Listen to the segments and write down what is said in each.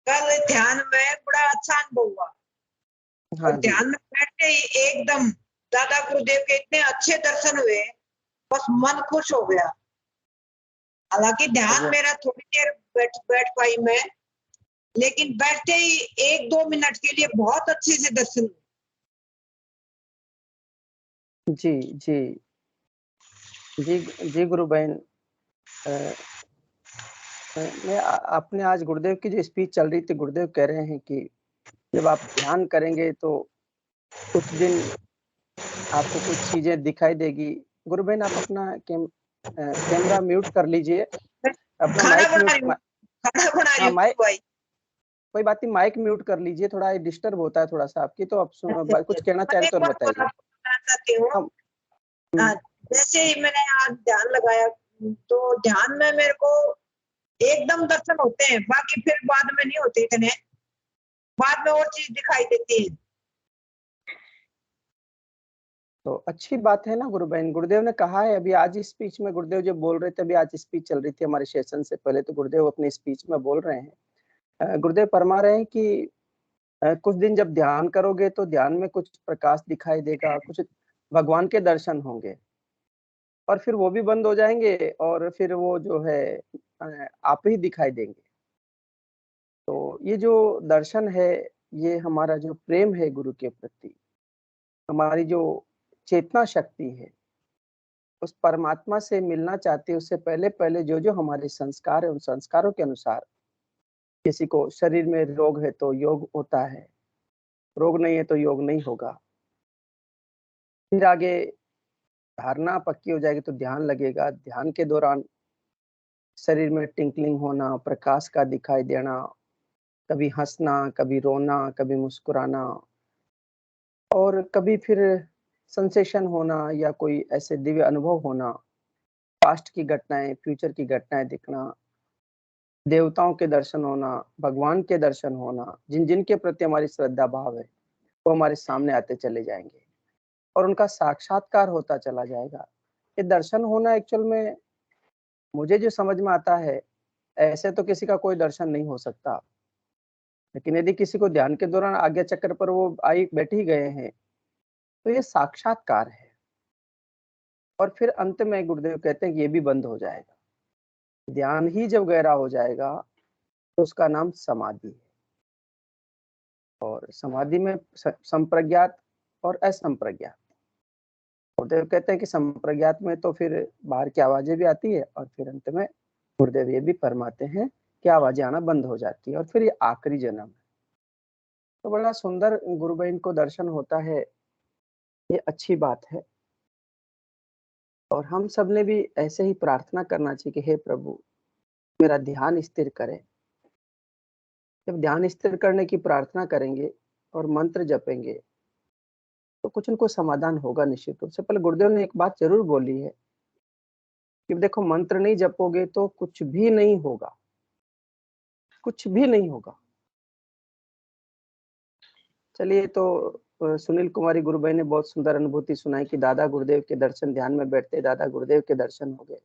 कल ध्यान में बड़ा अच्छा अनुभव हुआ हाँ और जी। ध्यान में बैठते ही एकदम दादा गुरुदेव के इतने अच्छे दर्शन हुए, बस मन खुश हो गया। हालांकि ध्यान वो मेरा थोड़ी देर बैठ बैठ पाई मैं, लेकिन बैठते ही 1-2 मिनट के लिए बहुत अच्छे से दर्शन हुए। जी, जी। जी, जी गुरु बहन। अ मैं आपने आज गुरुदेव की जो स्पीच चल रही थी, गुरुदेव कह रहे हैं कि जब आप ध्यान करेंगे तो कुछ दिन आपको कुछ चीज़ें दिखाई देगी। गुरु बहन आप अपना कैमरा म्यूट कर लीजिए, मैं अपना खाना माइक बना म्यूट रही हूँ, खाना बना रही हाँ, हूँ भाई। कोई बात नहीं, माइक म्यूट कर लीजिए, थोड़ा ये डिस्टर्ब होता है थोड़ा-सा आपकी, तो आप अच्छा, अच्छा। कुछ कहना चाह मैं रहे एक तो और बात बताइए? आपको बताना चाहती हूँ। हम हाँ, हुँ, जैसे ही मैंने आज ध्यान लगाया, तो ध्यान में मेरे को एकदम दर्शन होते हैं, बाकी फिर बाद में नहीं होते इतने, बाद में और चीज दिखाई देती है। तो अच्छी बात है ना गुरु बहन, गुरुदेव ने कहा है अभी आज स्पीच में गुरुदेव जो बोल रहे थे, अभी आज स्पीच चल रही थी हमारे सेशन से पहले, तो गुरुदेव अपनी स्पीच में बोल रहे हैं। गुरुदेव फरमा रहे हैं कि कुछ दिन जब ध्यान करोगे तो ध्यान में कुछ प्रकाश दिखाई देगा, कुछ भगवान के दर्शन होंगे और फिर वो भी बंद हो जाएँगे और फिर वो जो है आप ही दिखाई देंगे। तो ये जो दर्शन है, ये हमारा जो प्रेम है गुरु के प्रति, हमारी जो चेतना शक्ति है, उस परमात्मा से मिलना चाहते हैं, उससे पहले-पहले जो-जो हमारे संस्कार है, उन संस्कारों के अनुसार किसी को शरीर में रोग है तो योग होता है, रोग नहीं है तो योग नहीं होगा। फिर आगे धारणा पक्की हो जाएगी तो ध्यान लगेगा, ध्यान के दौरान शरीर में टिंकलिंग होना, प्रकाश का दिखाई देना, कभी हँसना, कभी रोना, कभी मुस्कुराना और कभी फिर सेंसेशन होना या कोई ऐसे दिव्य अनुभव होना, पास्ट की घटनाएँ, फ्यूचर की घटनाएँ दिखना, देवताओं के दर्शन होना, भगवान के दर्शन होना, जिन-जिन के प्रति हमारी श्रद्धा भाव है, वो हमारे सामने आते चले जाएँगे और उनका साक्षात्कार होता चला जाएगा। ये दर्शन होना एक्चुअल में मुझे जो समझ में आता है, ऐसे तो किसी का कोई दर्शन नहीं हो सकता। लेकिन यदि किसी को ध्यान के दौरान आज्ञा चक्र पर वो आई बैठ ही गए हैं, तो ये साक्षात्कार है और फिर अंत में गुरुदेव कहते हैं कि ये भी बंद हो जाएगा। ध्यान ही जब गहरा हो जाएगा, तो उसका नाम समाधि है और समाधि में संप्रज्ञात और असंप्रज्ञात। गुरुदेव कहते हैं कि संप्रज्ञात में तो फिर बाहर की आवाज़ें भी आती है और फिर अंत में गुरुदेव ये भी फरमाते हैं कि आवाज़ें आना बंद हो जाती है और फिर ये आखिरी जन्म है। तो बड़ा सुंदर गुरु बहन को दर्शन होता है, ये अच्छी बात है और हम सब ने भी ऐसे ही प्रार्थना करना चाहिए कि हे प्रभु, मेरा ध्यान स्थिर करें। जब ध्यान स्थिर करने की प्रार्थना करेंगे और मंत्र जपेंगे, तो कुछ न कुछ समाधान होगा निश्चित रूप से। पहले गुरुदेव ने एक बात ज़रूर बोली है कि देखो मंत्र नहीं जपोगे तो कुछ भी नहीं होगा, कुछ भी नहीं होगा। चलिए तो सुनील कुमारी गुरु भाई ने बहुत सुंदर अनुभूति सुनाई कि दादा गुरुदेव के दर्शन ध्यान में बैठते दादा गुरुदेव के दर्शन हो गए।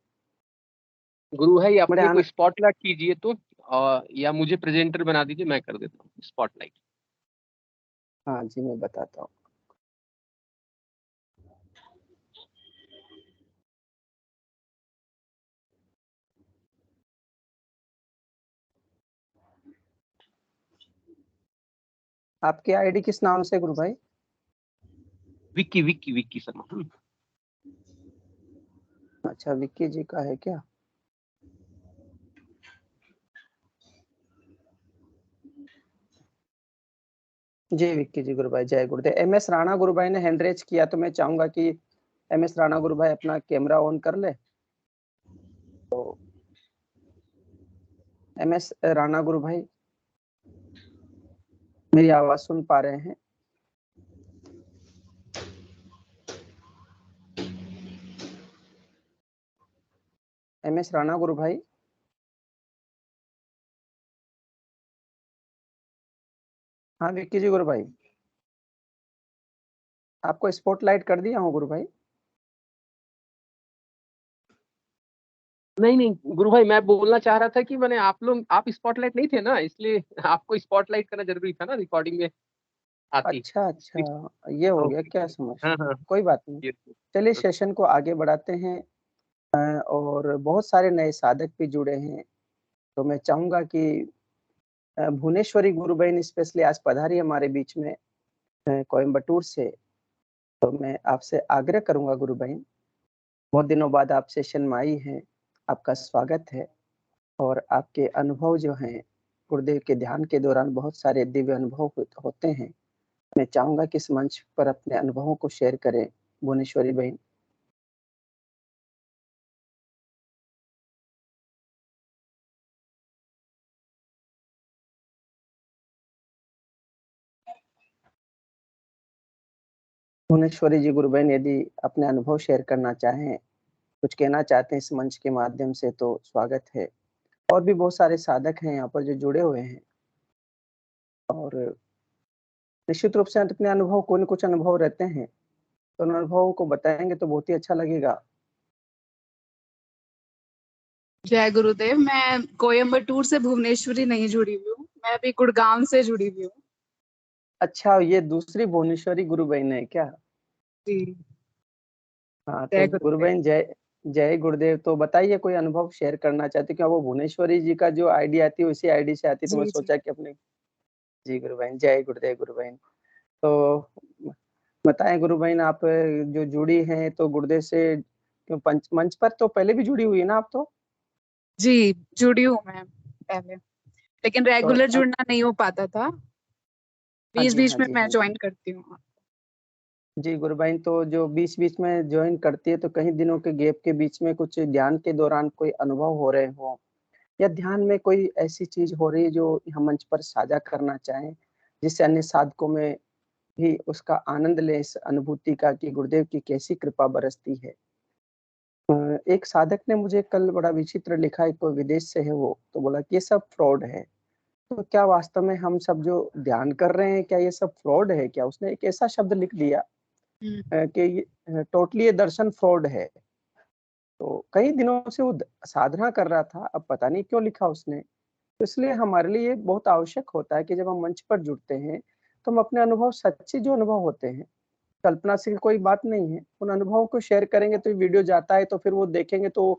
गुरु भाई बड़े अपने को आन स्पॉटलाइट कीजिए तो या मुझे प्रेजेंटर बना दीजिए, मैं कर देता हूँ स्पॉटलाइट। हाँ जी, मैं बताता हूँ। आपकी आईडी किस नाम से गुरु भाई? विक्की विक्की विक्की शर्मा। अच्छा, विक्की जी का है क्या? जी, विक्की जी गुरु भाई, जय गुरुदेव। एमएस राणा गुरु भाई ने हैंड रेज़ किया तो मैं चाहूँगा कि एमएस राणा गुरु भाई अपना कैमरा ऑन कर लें। तो एमएस राणा गुरु भाई, मेरी आवाज़ सुन पा रहे हैं? एमएस राणा गुरु भाई? हाँ, विक्की जी गुरु भाई। आपको स्पॉटलाइट कर दिया हूँ गुरु भाई? नहीं नहीं गुरु भाई, मैं बोलना चाह रहा था कि मैंने आप स्पॉटलाइट नहीं थे ना, इसलिए आपको स्पॉटलाइट करना जरूरी था ना रिकॉर्डिंग में आती। अच्छा अच्छा, ये हो गया ओके। क्या समझ। हाँ हाँ। कोई बात नहीं, ये चलिए सेशन को आगे बढ़ाते हैं। और बहुत सारे नए साधक भी जुड़े हैं, तो मैं चाहूंगा कि भुवनेश्वरी गुरु बहन स्पेशली आज पधारी हमारे बीच में कोयम्बटूर से। तो मैं आपसे आग्रह करूंगा गुरु बहन, बहुत दिनों बाद आप सेशन में आई हैं, आपका स्वागत है। और आपके अनुभव जो हैं गुरुदेव के ध्यान के दौरान बहुत सारे दिव्य अनुभव होते हैं। मैं चाहूंगा कि इस मंच पर अपने अनुभवों को शेयर करें भुवनेश्वरी बहन। भुवनेश्वरी जी गुरु बहन, यदि अपने अनुभव शेयर करना चाहें, कुछ कहना चाहते हैं इस मंच के माध्यम से, तो स्वागत है। और भी बहुत सारे साधक हैं यहाँ पर जो जुड़े हुए हैं, और निश्चित रूप से अपने अनुभव, कोई न कुछ अनुभव रहते हैं, तो उन अनुभवों को बताएंगे तो बहुत ही अच्छा लगेगा। जय गुरुदेव। मैं कोयम्बटूर से भुवनेश्वरी नहीं जुड़ी हुई हूँ, मैं अभी गुड़गांव से जुड़ी हुई हूँ। अच्छा, ये दूसरी भुवनेश्वरी गुरु बहन है क्या? जी। हाँ, तो जय गुरु गुरुदेव। बहन जय जय गुरुदेव। तो बताइए, कोई अनुभव शेयर करना चाहते हैं क्या? वो भुवनेश्वरी जी का जो आईडी आती है उसी आईडी से आती है, तो मैं जी जी। सोचा कि अपने। जी गुरु बहन, जय गुरुदेव गुरु बहन। तो बताएं गुरु बहन, आप जो जुड़ी हैं तो गुरुदेव से क्यों पंच मंच पर तो पहले भी जुड़ी हुई है ना आप तो? जी जुड़ी हूँ मैं पहले, लेकिन तो रेगुलर जुड़ना नहीं हो पाता था। हाँ बीच जी, बीच हाँ में जी, मैं हाँ जी। ज्वाइन करती हूँ। जी गुरु बहन, तो जो बीच-बीच में जॉइन करती है, तो कहीं दिनों के गैप के बीच में कुछ ध्यान के दौरान कोई अनुभव हो रहे हों, या ध्यान में कोई ऐसी चीज़ हो रही है जो हम मंच पर साझा करना चाहें, जिससे अन्य साधकों में भी उसका आनंद लें इस अनुभूति का कि गुरुदेव की कैसी कृपा बरसती है। एक साधक ने मुझे कल बड़ा विचित्र लिखा, एक कोई विदेश से है वो, तो बोला कि ये सब फ्रॉड है। तो क्या वास्तव में हम सब जो ध्यान कर रहे हैं, क्या ये सब फ्रॉड है क्या? उसने एक ऐसा शब्द लिख दिया हम्म। कि ये टोटली ये दर्शन फ्रॉड है। तो कई दिनों से वो साधना कर रहा था, अब पता नहीं क्यों लिखा उसने। तो इसलिए हमारे लिए बहुत आवश्यक होता है कि जब हम मंच पर जुड़ते हैं, तो हम अपने अनुभव, सच्चे जो अनुभव होते हैं, कल्पना से कोई बात नहीं है, उन अनुभवों को शेयर करेंगे। तो वीडियो जाता है तो फिर वो देखेंगे तो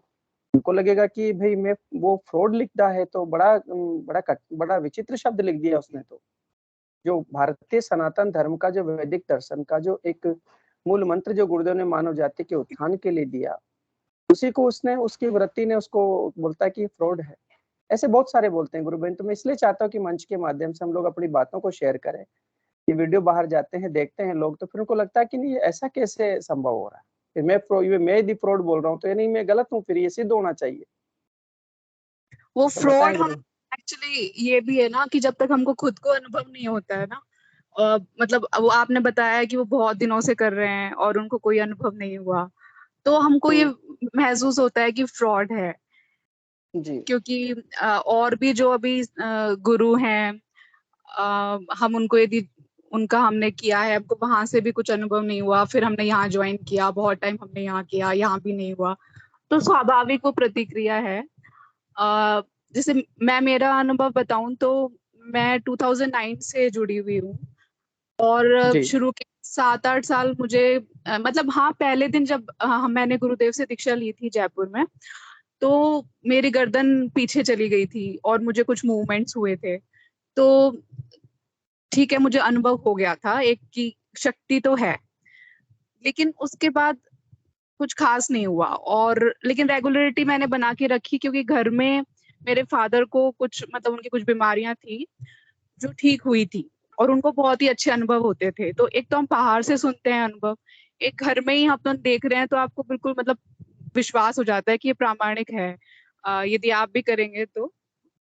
उनको लगेगा कि भई मैं, वो फ्रॉड लिखता है, तो बड़ा विचित्र शब्द लिख दिया उसने तो। जो भारतीय सनातन धर्म का, जो वैदिक दर्शन का जो एक मूल मंत्र जो गुरुदेव ने मानव जाति के उत्थान के लिए दिया, उसी को उसने, उसकी वृत्ति ने उसको बोलता है कि ये फ्रॉड है। ऐसे बहुत सारे बोलते हैं गुरु बहन, तो मैं इसलिए चाहता हूँ कि मंच के माध्यम से हम लोग अपनी बातों को शेयर करें। ये वीडियो बाहर जाते हैं, देखते हैं लोग, तो फिर उनको लगता है कि नहीं, ये ऐसा कैसे संभव हो रहा है? फिर मैं यदि फ्रॉड बोल रहा हूँ, तो यानी मैं गलत हूँ, फिर ये सिद्ध होना चाहिए। वो तो बताएं फ्रॉड हम गुरु। एक्चुअली ये भी है ना कि जब तक हमको खुद को अनुभव नहीं होता है ना, मतलब वो आपने बताया कि वो बहुत दिनों से कर रहे हैं और उनको कोई अनुभव नहीं हुआ, तो हमको ये हुँ, महसूस होता है कि फ्रॉड है। जी। क्योंकि और भी जो अभी गुरु हैं, हम उनको यदि उनका हमने किया है, हमको वहां से भी कुछ अनुभव नहीं हुआ, फिर हमने यहाँ ज्वाइन किया, बहुत टाइम हमने यहाँ किया, यहाँ भी नहीं हुआ, तो स्वाभाविक वो प्रतिक्रिया है। अ, जैसे मैं मेरा अनुभव बताऊं तो मैं 2009 से जुड़ी हुई हूँ, और जी, शुरू के 7-8 साल मुझे मतलब हाँ, पहले दिन जब मैंने गुरुदेव से दीक्षा ली थी जयपुर में, तो मेरी गर्दन पीछे चली गई थी और मुझे कुछ मूवमेंट्स हुए थे। तो ठीक है, मुझे अनुभव हो गया था एक की शक्ति तो है, लेकिन उसके बाद कुछ खास नहीं हुआ। और लेकिन रेगुलरिटी मैंने बना के रखी, क्योंकि घर में मेरे फादर को कुछ, मतलब उनकी कुछ बीमारियां थी जो ठीक हुई थी, और उनको बहुत ही अच्छे अनुभव होते थे। तो एक तो हम बाहर से सुनते हैं अनुभव, एक घर में ही हम देख रहे हैं, तो आपको बिल्कुल मतलब विश्वास हो जाता है कि ये प्रामाणिक है। यदि आप भी करेंगे तो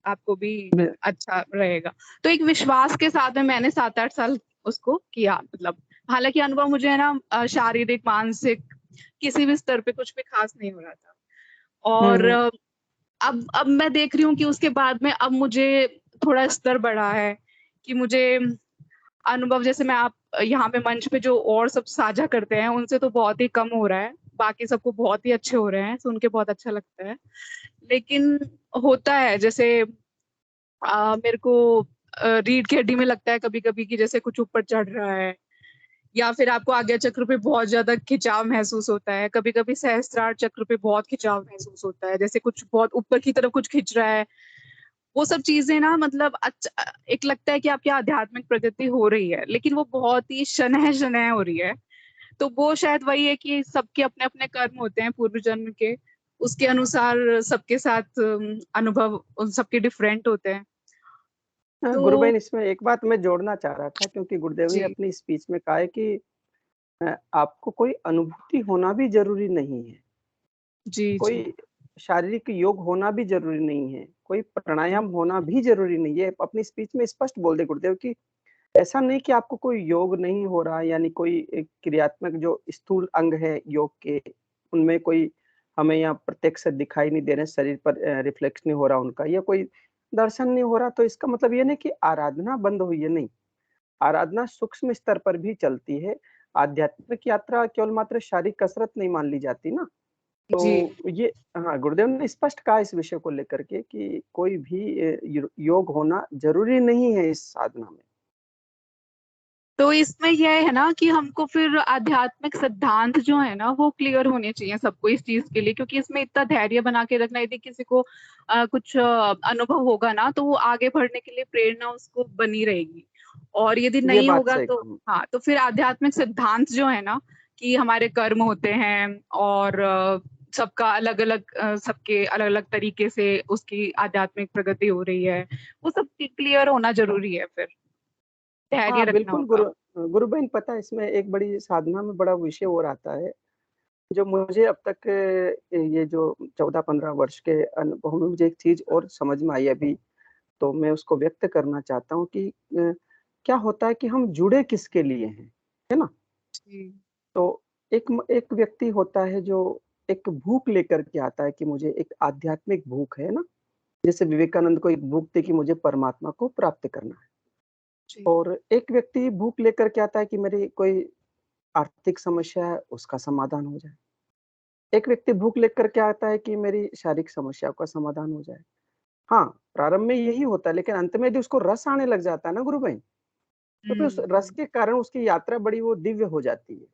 आपको भी मैं अच्छा रहेगा। तो एक विश्वास के साथ में मैंने 7-8 साल उसको किया, मतलब हालांकि अनुभव मुझे है ना शारीरिक, मानसिक, किसी भी स्तर पे कुछ भी खास नहीं हो रहा था। हुँ, और हुँ, अब मैं देख रही हूँ कि उसके बाद में अब मुझे थोड़ा स्तर बढ़ा है, कि मुझे अनुभव, जैसे मैं आप यहाँ पे मंच पे जो और सब साझा करते हैं उनसे तो बहुत ही कम हो रहा है। बाकी सबको बहुत ही अच्छे हो रहे हैं, सुन के बहुत अच्छा लगता है। लेकिन होता है जैसे मेरे को रीढ़ की हड्डी में लगता है कभी कभी कि जैसे कुछ ऊपर चढ़ रहा है, या फिर आपको आज्ञा चक्र पे बहुत ज्यादा खिंचाव महसूस होता है, कभी कभी सहस्त्रार चक्र पे बहुत खिंचाव महसूस होता है, जैसे कुछ बहुत ऊपर की तरफ कुछ खिंच रहा है। वो सब चीजें ना मतलब अच्छा एक लगता है कि आपकी आध्यात्मिक प्रगति हो रही है, लेकिन वो बहुत ही शनह शनह हो रही है। तो वो शायद वही है कि सबके अपने अपने कर्म होते हैं पूर्व जन्म के, उसके अनुसार सबके साथ अनुभव उन सबके डिफरेंट होते हैं। गुरु तो बहन, इसमें एक बात मैं जोड़ना चाह रहा था, क्योंकि गुरुदेव ने जी अपनी स्पीच में कहा है कि आपको कोई अनुभूति होना भी जरूरी नहीं है, जी जी कोई शारीरिक योग होना भी जरूरी नहीं है, कोई प्राणायाम होना भी जरूरी नहीं है। अपनी स्पीच में स्पष्ट बोल दे गुरुदेव कि ऐसा नहीं कि आपको कोई योग नहीं हो रहा, यानी कोई एक क्रियात्मक जो स्थूल अंग है योग के, उनमें कोई हमें यहाँ प्रत्यक्ष दिखाई नहीं दे रहे, शरीर पर रिफ्लेक्स नहीं हो रहा उनका, या कोई दर्शन नहीं हो रहा, तो इसका मतलब ये नहीं कि आराधना बंद हुई है, नहीं। आराधना सूक्ष्म स्तर पर भी चलती है। आध्यात्मिक यात्रा केवल मात्र शारीरिक कसरत नहीं मान ली जाती ना। जी। तो ये, हाँ, गुरुदेव ने स्पष्ट कहा इस विषय को लेकर के कि कोई भी योग होना जरूरी नहीं है इस साधना में। तो इसमें यह है ना कि हमको फिर आध्यात्मिक सिद्धांत जो है ना वो क्लियर होने चाहिए सबको इस चीज के लिए, क्योंकि इसमें इतना धैर्य बना के रखना, यदि किसी को कुछ अनुभव होगा ना तो वो आगे बढ़ने के लिए प्रेरणा उसको बनी रहेगी। और यदि ये नहीं बात होगा सही तो कही। हाँ, तो फिर आध्यात्मिक सिद्धांत जो है ना कि हमारे कर्म होते हैं और सबका अलग अलग सबके अलग अलग तरीके से उसकी आध्यात्मिक प्रगति हो रही है, वो सब क्लियर होना जरूरी है, फिर धैर्य हाँ, रखना बिल्कुल होगा। गुरु बहन, पता है इसमें एक बड़ी साधना में बड़ा विषय और आता है, जो मुझे अब तक ये जो 14-15 वर्ष के अनुभव में मुझे एक चीज़ और समझ में आई अभी, तो मैं उसको व्यक्त करना चाहता हूँ कि क्या होता है कि हम जुड़े किसके लिए हैं, है ना? जी तो एक व्यक्ति होता है जो एक भूख लेकर के आता है कि मुझे एक आध्यात्मिक भूख है ना? जैसे विवेकानंद को एक भूख थी कि मुझे परमात्मा को प्राप्त करना है। जी और एक व्यक्ति भूख लेकर के आता है कि मेरी कोई आर्थिक समस्या है, उसका समाधान हो जाए। एक व्यक्ति भूख लेकर के आता है कि मेरी शारीरिक समस्या का समाधान हो जाए। हाँ, प्रारंभ में यही होता है, लेकिन अंत में यदि उसको रस आने लग जाता है ना गुरु भाई, तो फिर उस रस के कारण उसकी यात्रा बड़ी वो दिव्य हो जाती है।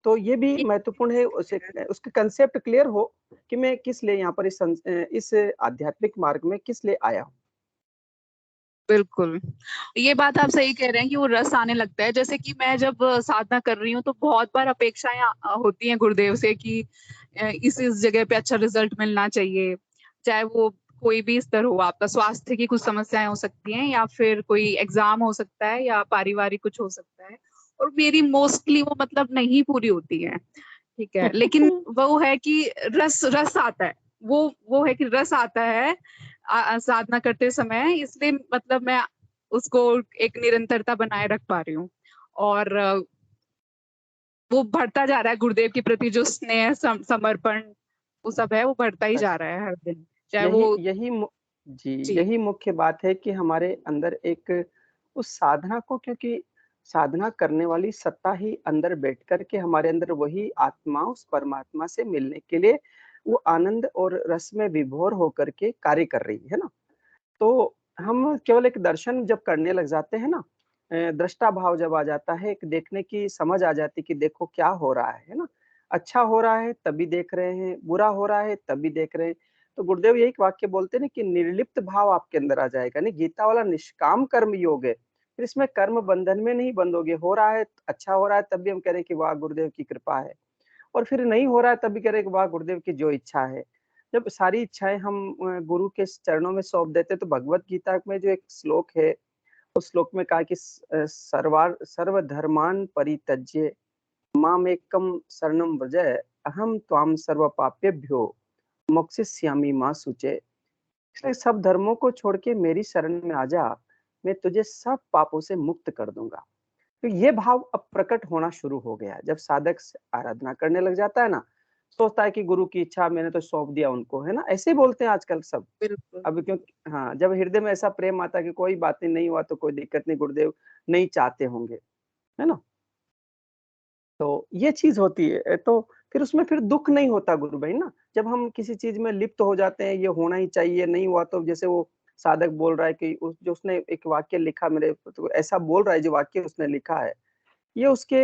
तो ये भी ये महत्वपूर्ण है उसे, उसके कंसेप्ट क्लियर हो कि मैं किस लिए यहाँ पर इस आध्यात्मिक मार्ग में किस लिए आया हूँ। बिल्कुल, ये बात आप सही कह रहे हैं कि वो रस आने लगता है। जैसे कि मैं जब साधना कर रही हूँ तो बहुत बार अपेक्षाएँ होती हैं गुरुदेव से कि इस जगह पे अच्छा रिजल्ट मिलना चाहिए। चाहे वो कोई भी स्तर हो, आपका स्वास्थ्य की कुछ समस्याएँ हो सकती हैं या फिर कोई एग्ज़ाम हो सकता है या पारिवारिक कुछ हो सकता है। और मेरी मोस्टली वो मतलब नहीं पूरी होती हैं, ठीक है। लेकिन वो है कि रस रस आता है। वो है कि रस आता है साधना करते समय, इसलिए मतलब मैं उसको एक निरंतरता बनाए रख पा रही हूँ। और वो बढ़ता जा रहा है गुरुदेव के प्रति जो स्नेह समर्पण वो सब है, वो बढ़ता ही जा बस रहा है हर दिन। चाहे यही वो यही मु जी, जी, यही मुख्य बात है कि हमारे अंदर एक उस साधना को, क्योंकि साधना करने वाली सत्ता ही अंदर बैठ कर के हमारे अंदर वही आत्मा उस परमात्मा से मिलने के लिए वो आनंद और रस में विभोर होकर के कार्य कर रही है ना। तो हम केवल एक दर्शन जब करने लग जाते हैं ना, दृष्टा भाव जब आ जाता है, एक देखने की समझ आ जाती है कि देखो क्या हो रहा है ना? अच्छा हो रहा है तभी देख रहे हैं, बुरा हो रहा है तभी देख रहे हैं। तो गुरुदेव यही एक वाक्य बोलते हैं ना कि निर्लिप्त भाव आपके अंदर आ जाएगा, नहीं, गीता वाला निष्काम कर्म योग है। फिर इसमें कर्म बंधन में नहीं बंधोगे, हो रहा है, अच्छा हो रहा है तब भी हम कह रहे हैं कि वाह गुरुदेव की कृपा है। और फिर नहीं हो रहा है तब भी कह रहे हैं कि वाह गुरुदेव की जो इच्छा है। जब सारी इच्छाएँ हम गुरु के चरणों में सौंप देते हैं, तो भगवत गीता में जो एक श्लोक है, उस श्लोक में कहा कि सर्वधर्मान् परित्यज्य मामेकं शरणं व्रज, अहम त्वां सर्व पापेभ्यो मोक्षयिष्यामि मा शुचे। इसलिए सब धर्मों को छोड़ के मेरी शरण में आ जा, मैं तुझे सब पापों से मुक्त कर दूंगा। तो ये भाव अब प्रकट होना शुरू हो गया है। जब साधक आराधना करने लग जाता है ना, सोचता है कि गुरु की इच्छा मैंने तो सौंप दिया उनको, है ना? ऐसे ही बोलते हैं आजकल सब। बिल्कुल। अब क्योंकि हाँ, जब हृदय में ऐसा प्रेम आता है कि कोई बात नहीं हुआ तो कोई दिक्कत नहीं, गुरुदेव नहीं चाहते होंगे, है ना? तो ये चीज़ होती है। तो फिर उसमें फिर दुख नहीं होता गुरु भाई ना। जब हम किसी चीज में लिप्त हो जाते हैं, ये होना ही चाहिए, नहीं हुआ तो जैसे वो साधक बोल रहा है कि जो उसने एक वाक्य लिखा, मेरे तो ऐसा बोल रहा है जो वाक्य उसने लिखा है, ये उसके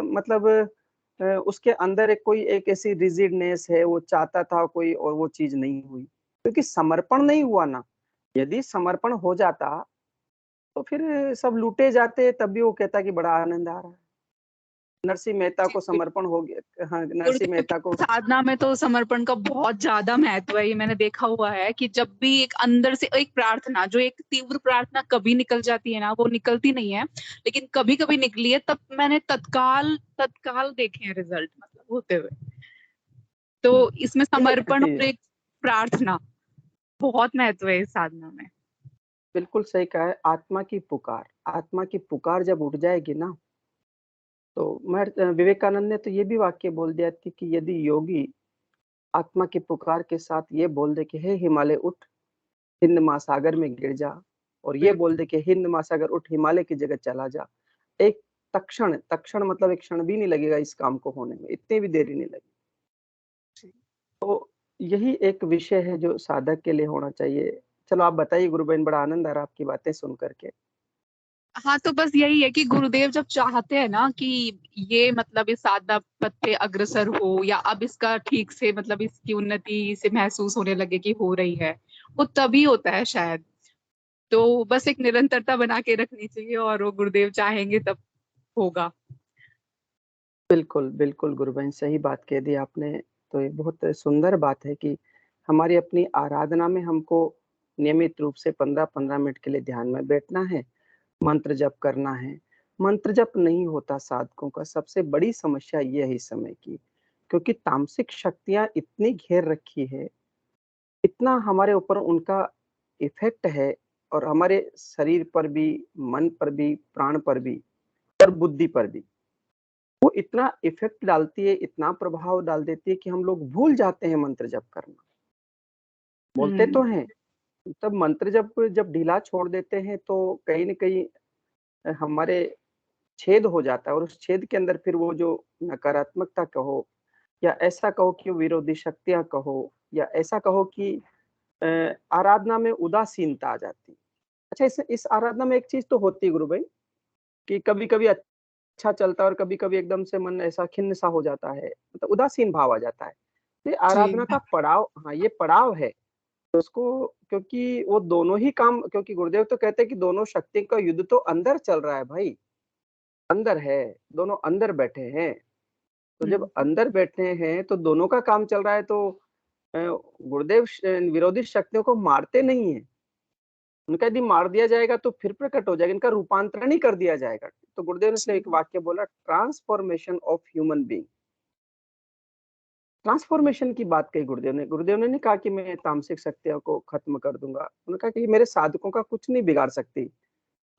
मतलब उसके अंदर एक ऐसी रिजिडनेस है, वो चाहता था कोई और वो चीज नहीं हुई, क्योंकि समर्पण नहीं हुआ ना। यदि समर्पण हो जाता तो फिर सब लूटे जाते, तब भी वो कहता कि बड़ा आनंद आ रहा है। नरसिंह मेहता को समर्पण हो गया। हाँ, नरसिंह मेहता को साधना में तो समर्पण का बहुत ज्यादा महत्व है। ये मैंने देखा हुआ है कि जब भी एक अंदर से एक प्रार्थना, जो एक तीव्र प्रार्थना कभी निकल जाती है ना, वो निकलती नहीं है, लेकिन कभी कभी निकली है, तब मैंने तत्काल देखे हैं रिजल्ट मतलब होते हुए। तो इसमें समर्पण और एक प्रार्थना बहुत महत्व है इस साधना में। बिल्कुल सही कहा है। आत्मा की पुकार जब उठ जाएगी ना, तो विवेकानंद ने तो ये भी वाक्य बोल दिया थी कि यदि योगी आत्मा की पुकार के साथ ये बोल दे कि हे हिमालय उठ, हिंद महासागर में गिर जा, और ये बोल दे कि हिंद महासागर उठ, हिमालय की जगह चला जा, एक तक्षण मतलब एक क्षण भी नहीं लगेगा इस काम को होने में, इतनी भी देरी नहीं लगेगी। तो यही एक विषय है जो साधक के लिए होना चाहिए। चलो आप बताइए गुरु बहन, बड़ा आनंद आ रहा आपकी बातें सुन करके। हाँ, तो बस यही है कि गुरुदेव जब चाहते हैं ना कि ये मतलब इस साधना पथ पे अग्रसर हो, या अब इसका ठीक से मतलब इसकी उन्नति से महसूस होने लगे कि हो रही है, वो तभी होता है शायद। तो बस एक निरंतरता बना के रखनी चाहिए, और वो गुरुदेव चाहेंगे तब होगा। बिल्कुल, बिल्कुल गुरु बहन, सही बात कह दी आपने। तो ये बहुत सुंदर बात है कि हमारी अपनी आराधना में हमको नियमित रूप से 15-15 मिनट के लिए ध्यान में बैठना है, मंत्र जप करना है। मंत्र जप नहीं होता साधकों का, सबसे बड़ी समस्या ये है इस समय की, क्योंकि तामसिक शक्तियाँ इतनी घेर रखी है, इतना हमारे ऊपर उनका इफ़ेक्ट है, और हमारे शरीर पर भी, मन पर भी, प्राण पर भी और बुद्धि पर भी। वो इतना इफ़ेक्ट डालती है, इतना प्रभाव डाल देती है कि हम लोग भूल जाते हैं मंत्र जप करना। बोलते तो हैं, तब मंत्र जब ढीला छोड़ देते हैं तो कहीं न कहीं हमारे छेद हो जाता है, और उस छेद के अंदर फिर वो जो नकारात्मकता कहो, या ऐसा कहो कि विरोधी शक्तियाँ कहो, या ऐसा कहो कि आराधना में उदासीनता आ जाती है। अच्छा, इस आराधना में एक चीज़ तो होती है गुरु भाई, कि कभी-कभी अच्छा चलता है और कभी-कभी एकदम से मन ऐसा खिन्न सा हो जाता है, मतलब उदासीन भाव आ जाता है। ये आराधना का पड़ाव, हाँ, ये पड़ाव है। तो उसको, क्योंकि वो दोनों ही काम, क्योंकि गुरुदेव तो कहते हैं कि दोनों शक्ति का युद्ध तो अंदर चल रहा है भाई, अंदर है, दोनों अंदर बैठे हैं। तो जब अंदर बैठे हैं तो दोनों का काम चल रहा है, तो गुरुदेव विरोधी शक्तियों को मारते नहीं है। उनका यदि मार दिया जाएगा तो फिर प्रकट हो जाएगा, इनका रूपांतरण ही कर दिया जाएगा। तो गुरुदेव ने इसलिए एक वाक्य बोला, transformation of human being. Transformation की बात कही गुरुदेव ने। गुरुदेव ने नहीं कहा कि मैं तामसिक शक्तियों को खत्म कर दूंगा, उन्होंने कहा कि मेरे साधकों का कुछ नहीं बिगाड़ सकती,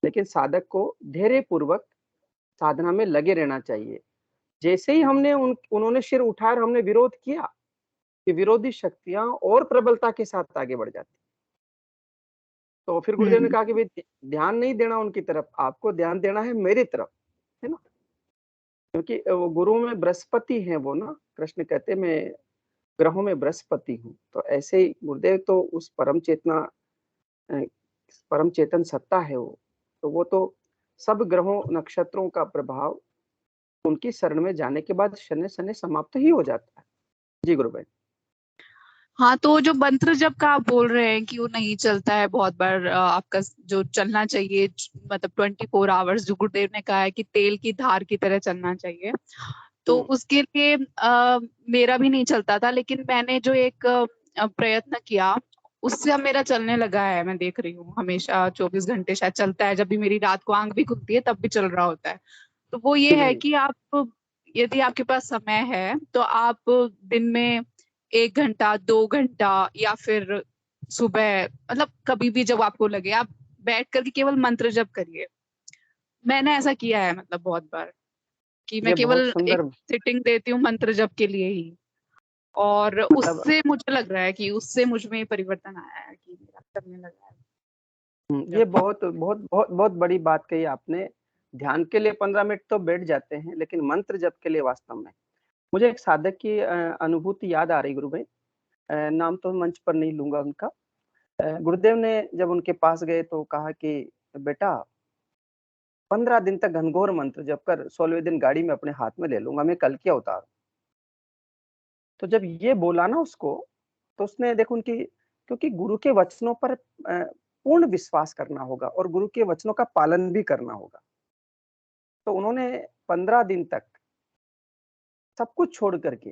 लेकिन साधक को धैर्य पूर्वक साधना में लगे रहना चाहिए। जैसे ही उन्होंने सिर उठाया और हमने विरोध किया, कि विरोधी शक्तियां और प्रबलता के साथ आगे बढ़ जाती। तो फिर गुरुदेव ने कहा कि भाई ध्यान नहीं देना उनकी तरफ, आपको ध्यान देना है मेरी तरफ, है ना। क्योंकि वो गुरु में बृहस्पति है वो ना, कृष्ण कहते मैं ग्रहों में बृहस्पति हूँ। तो ऐसे ही गुरुदेव तो उस परम चेतन सत्ता है वो, तो वो तो सब ग्रहों नक्षत्रों का प्रभाव उनकी शरण में जाने के बाद शनि शनि समाप्त ही हो जाता है। जी गुरु भाई। हाँ, तो जो मंत्र जप का आप बोल रहे हैं कि वो नहीं चलता है बहुत बार, आपका जो चलना चाहिए मतलब 24 आवर्स, जो गुरुदेव ने कहा है कि तेल की धार की तरह चलना चाहिए, तो उसके लिए मेरा भी नहीं चलता था। लेकिन मैंने जो एक प्रयत्न किया, उससे अब मेरा चलने लगा है। मैं देख रही हूँ हमेशा 24 घंटे शायद चलता है, जब भी मेरी रात को आंख भी खुलती है तब भी चल रहा होता है। तो वो ये है कि आप, यदि आपके पास समय है तो आप दिन में 1 घंटा 2 घंटा, या फिर सुबह मतलब कभी भी जब आपको लगे, आप बैठ करके केवल मंत्र जप करिए। मैंने ऐसा किया है मतलब बहुत बार, कि मैं ये बहुत केवल एक सुंदर, सिटिंग देती हूँ मंत्र जप के लिए ही, और मतलब उससे मुझे लग रहा है कि उससे मुझ में परिवर्तन आया है, कि मेरा चलने लगा है ये जब। बहुत बहुत बहुत बहुत बड़ी बात कही आपने। ध्यान के लिए 15 मिनट तो बैठ जाते हैं, लेकिन मंत्र जप के लिए वास्तव में मुझे एक साधक की अनुभूति याद आ रही गुरु भाई। नाम तो मंच पर नहीं लूंगा उनका। गुरुदेव ने जब उनके पास गए तो कहा कि बेटा 15 दिन तक घनघोर मंत्र जप कर 16वें दिन गाड़ी में अपने हाथ में ले लूंगा, मैं कल क्या अवतार। तो जब ये बोला ना उसको, तो उसने देखो उनकी, क्योंकि गुरु के वचनों पर पूर्ण विश्वास करना होगा और गुरु के वचनों का पालन भी करना होगा। तो उन्होंने 15 दिन तक सब कुछ छोड़ करके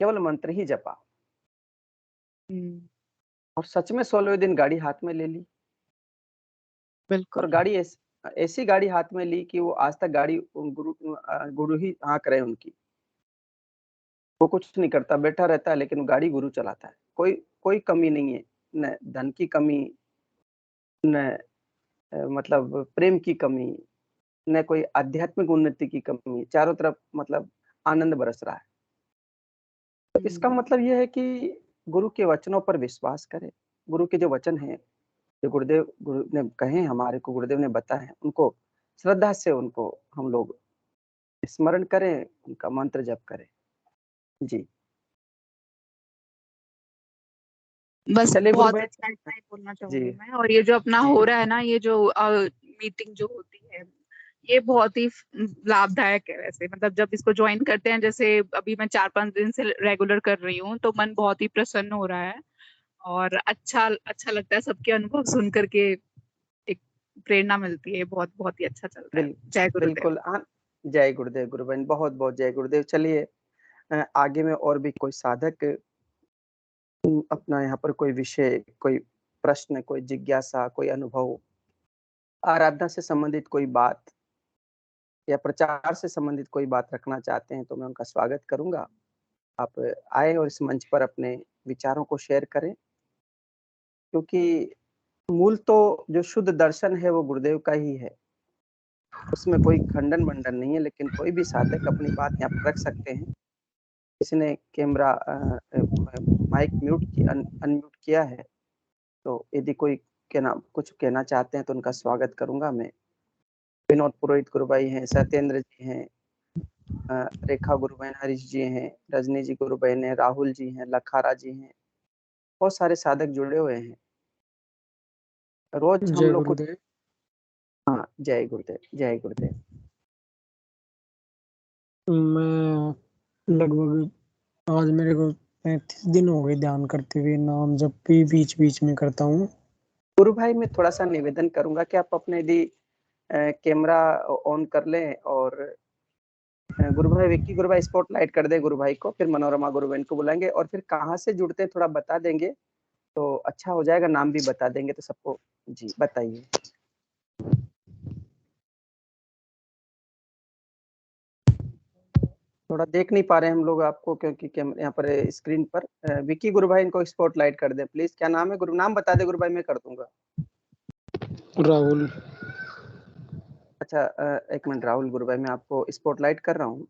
केवल मंत्र ही जपा और सच में 16वें दिन गाड़ी हाथ में ले ली। और बिल्कुल। गाड़ी ऐसी गाड़ी हाथ में ली कि वो आज तक गाड़ी गुरु ही हाँक रहे हैं उनकी। वो कुछ नहीं करता, बैठा रहता है, लेकिन गाड़ी गुरु चलाता है। कोई कमी नहीं है, न धन की कमी, न मतलब प्रेम की कमी, न कोई आध्यात्मिक उन्नति की कमी। चारों तरफ मतलब आनंद बरस रहा है। तो इसका मतलब ये है कि गुरु के वचनों पर विश्वास करें। गुरु के जो वचन हैं, जो गुरु ने कहे हमारे को, गुरुदेव ने बताए हैं, उनको श्रद्धा से उनको हम लोग स्मरण करें, उनका मंत्र जप करें। जी बस चलिए गुरु बहुत भाई। अच्छा इतना ही बोलना जी चाहूंगी मैं। और ये जो अपना जी हो रहा है ना, ये जो मीटिंग जो होती है, ये बहुत ही लाभदायक है वैसे। मतलब जब इसको ज्वाइन करते हैं, जैसे अभी मैं 4-5 दिन से रेगुलर कर रही हूँ, तो मन बहुत ही प्रसन्न हो रहा है और अच्छा अच्छा लगता है। सबके अनुभव सुन करके एक प्रेरणा मिलती है। बहुत बहुत ही अच्छा चल रहा है। बिल, जय गुरुदेव। बिल्कुल। जय गुरुदेव गुरु बहन, बहुत बहुत जय गुरुदेव। चलिए आगे में और भी कोई साधक अपना यहाँ पर कोई विषय, कोई प्रश्न, कोई जिज्ञासा, कोई अनुभव, आराधना से संबंधित कोई बात या प्रचार से संबंधित कोई बात रखना चाहते हैं तो मैं उनका स्वागत करूंगा। आप आए और इस मंच पर अपने विचारों को शेयर करें, क्योंकि मूल तो जो शुद्ध दर्शन है वो गुरुदेव का ही है। उसमें कोई खंडन मंडन नहीं है, लेकिन कोई भी साधक अपनी बात यहाँ पर रख सकते हैं। किसी ने कैमरा माइक म्यूट की अनम्यूट किया है, तो यदि कोई कुछ कहना चाहते हैं तो उनका स्वागत करूंगा मैं। विनोद पुरोहित गुरु भाई हैं, सत्येंद्र जी हैं, रेखा गुरु बहन, हरीश जी हैं, रजनी जी गुरु बहन है, राहुल जी हैं, लखारा जी हैं, बहुत सारे साधक जुड़े हुए हैं। रोज हम जय लोग को। गुरुदेव। हाँ, जय गुरुदेव, जय गुरुदेव। मैं लगभग आज मेरे को 35 दिन हो गए ध्यान करते हुए। नाम जब भी बीच बीच में करता हूँ। गुरु भाई मैं थोड़ा सा निवेदन करूंगा कि आप अपने यदि कैमरा ऑन कर लें और गुरु भाई, विक्की गुरु भाई स्पॉटलाइट कर दें गुरु भाई को, फिर मनोरमा गुरु बहन को बुलाएंगे और फिर कहाँ से जुड़ते हैं थोड़ा बता देंगे तो अच्छा हो जाएगा। नाम भी बता देंगे तो सबको। जी बताइए। थोड़ा देख नहीं पा रहे हैं हम लोग आपको, क्योंकि यहाँ पर स्क्रीन पर विक्की गुरु भाई इनको स्पॉटलाइट कर दें प्लीज। क्या नाम है गुरु? नाम बता दे गुरु भाई, मैं कर दूंगा। राहुल। अच्छा एक मिनट राहुल गुरु भाई, मैं आपको स्पॉटलाइट कर रहा हूँ।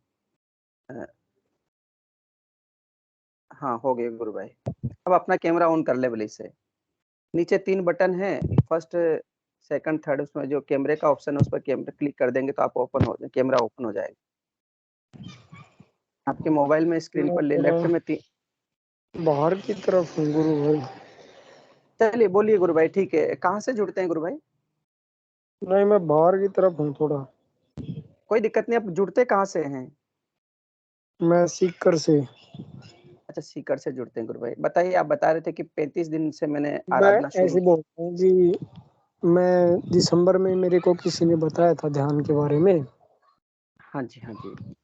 हाँ हो गए गुरु भाई। अब अपना कैमरा ऑन कर ले प्लीज से। नीचे 3 बटन है, फर्स्ट सेकंड थर्ड, उसमें जो कैमरे का ऑप्शन है उस पर कैमरा क्लिक कर देंगे तो आप ओपन हो, कैमरा ओपन हो जाएगा। आपके मोबाइल में स्क्रीन पर लेफ्ट में बाहर की तरफ हूँ गुरु भाई। चलिए बोलिए गुरु भाई। ठीक है, कहाँ से जुड़ते हैं गुरु भाई? नहीं, मैं बाहर की तरफ हूँ थोड़ा। कोई दिक्कत नहीं, आप जुड़ते कहाँ से हैं? मैं सीकर से। अच्छा सीकर से जुड़ते हैं गुरु भाई। बताइए, आप बता रहे थे कि 35 दिन से मैंने मैं आराधना शुरू ऐसे की। बोलता हूँ जी, मैं दिसंबर में मेरे को किसी ने बताया था ध्यान के बारे में। हाँ जी हाँ जी।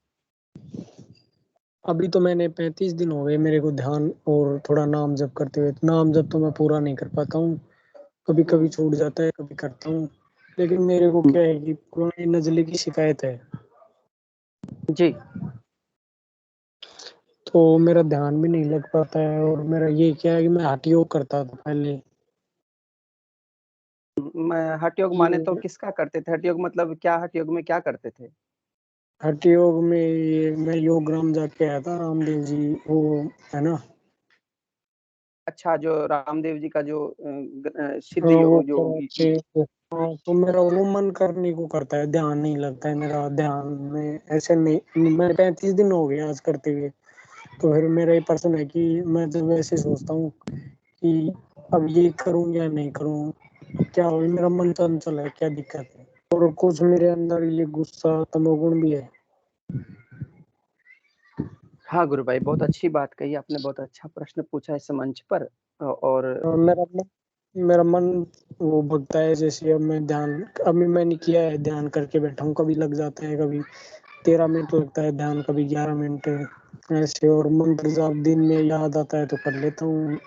अभी तो मैंने 35 दिन हो गए मेरे को ध्यान और थोड़ा नाम जप करते हुए। नाम जप तो मैं पूरा नहीं कर पाता हूँ, कभी कभी छूट जाता है, कभी करता हूँ। लेकिन मेरे को क्या है कि पुरानी नजले की शिकायत है, जी तो मेरा ध्यान भी नहीं लग पाता है। और मेरा ये क्या है कि मैं हठ योग करता था पहले। हठ योग माने तो ये किसका करते थे? हठ योग मतलब क्या? हठ योग में क्या करते थे? हठ योग में ये मैं योगग्राम जाके आया था, रामदेव जी वो है ना। अच्छा जो रामदेव जी का जो सिद्ध हाँ, वो जो हाँ, तो मेरा वो मन करने को करता है, ध्यान नहीं लगता है मेरा, ध्यान में ऐसे नहीं, मैं 35 दिन हो गए आज करते हुए। तो फिर मेरा ये पर्सन है कि मैं जब ऐसे सोचता हूँ कि अब ये करूँ या नहीं करूँ, क्या हो, मेरा मन चंचल है, क्या दिक्कत है। और कुछ मेरे अंदर ये गुस्सा तमोगुण भी है। हाँ गुरु भाई, बहुत अच्छी बात कही आपने, बहुत अच्छा प्रश्न पूछा इस मंच पर। और मेरा मन वो भगता है, जैसे अब मैं ध्यान, अभी मैंने किया है, ध्यान करके बैठा हूँ, कभी लग जाता है, कभी 13 मिनट लगता है ध्यान, कभी 11 मिनट ऐसे। और मंत्र जाप दिन में याद आता है तो कर लेता हूँ,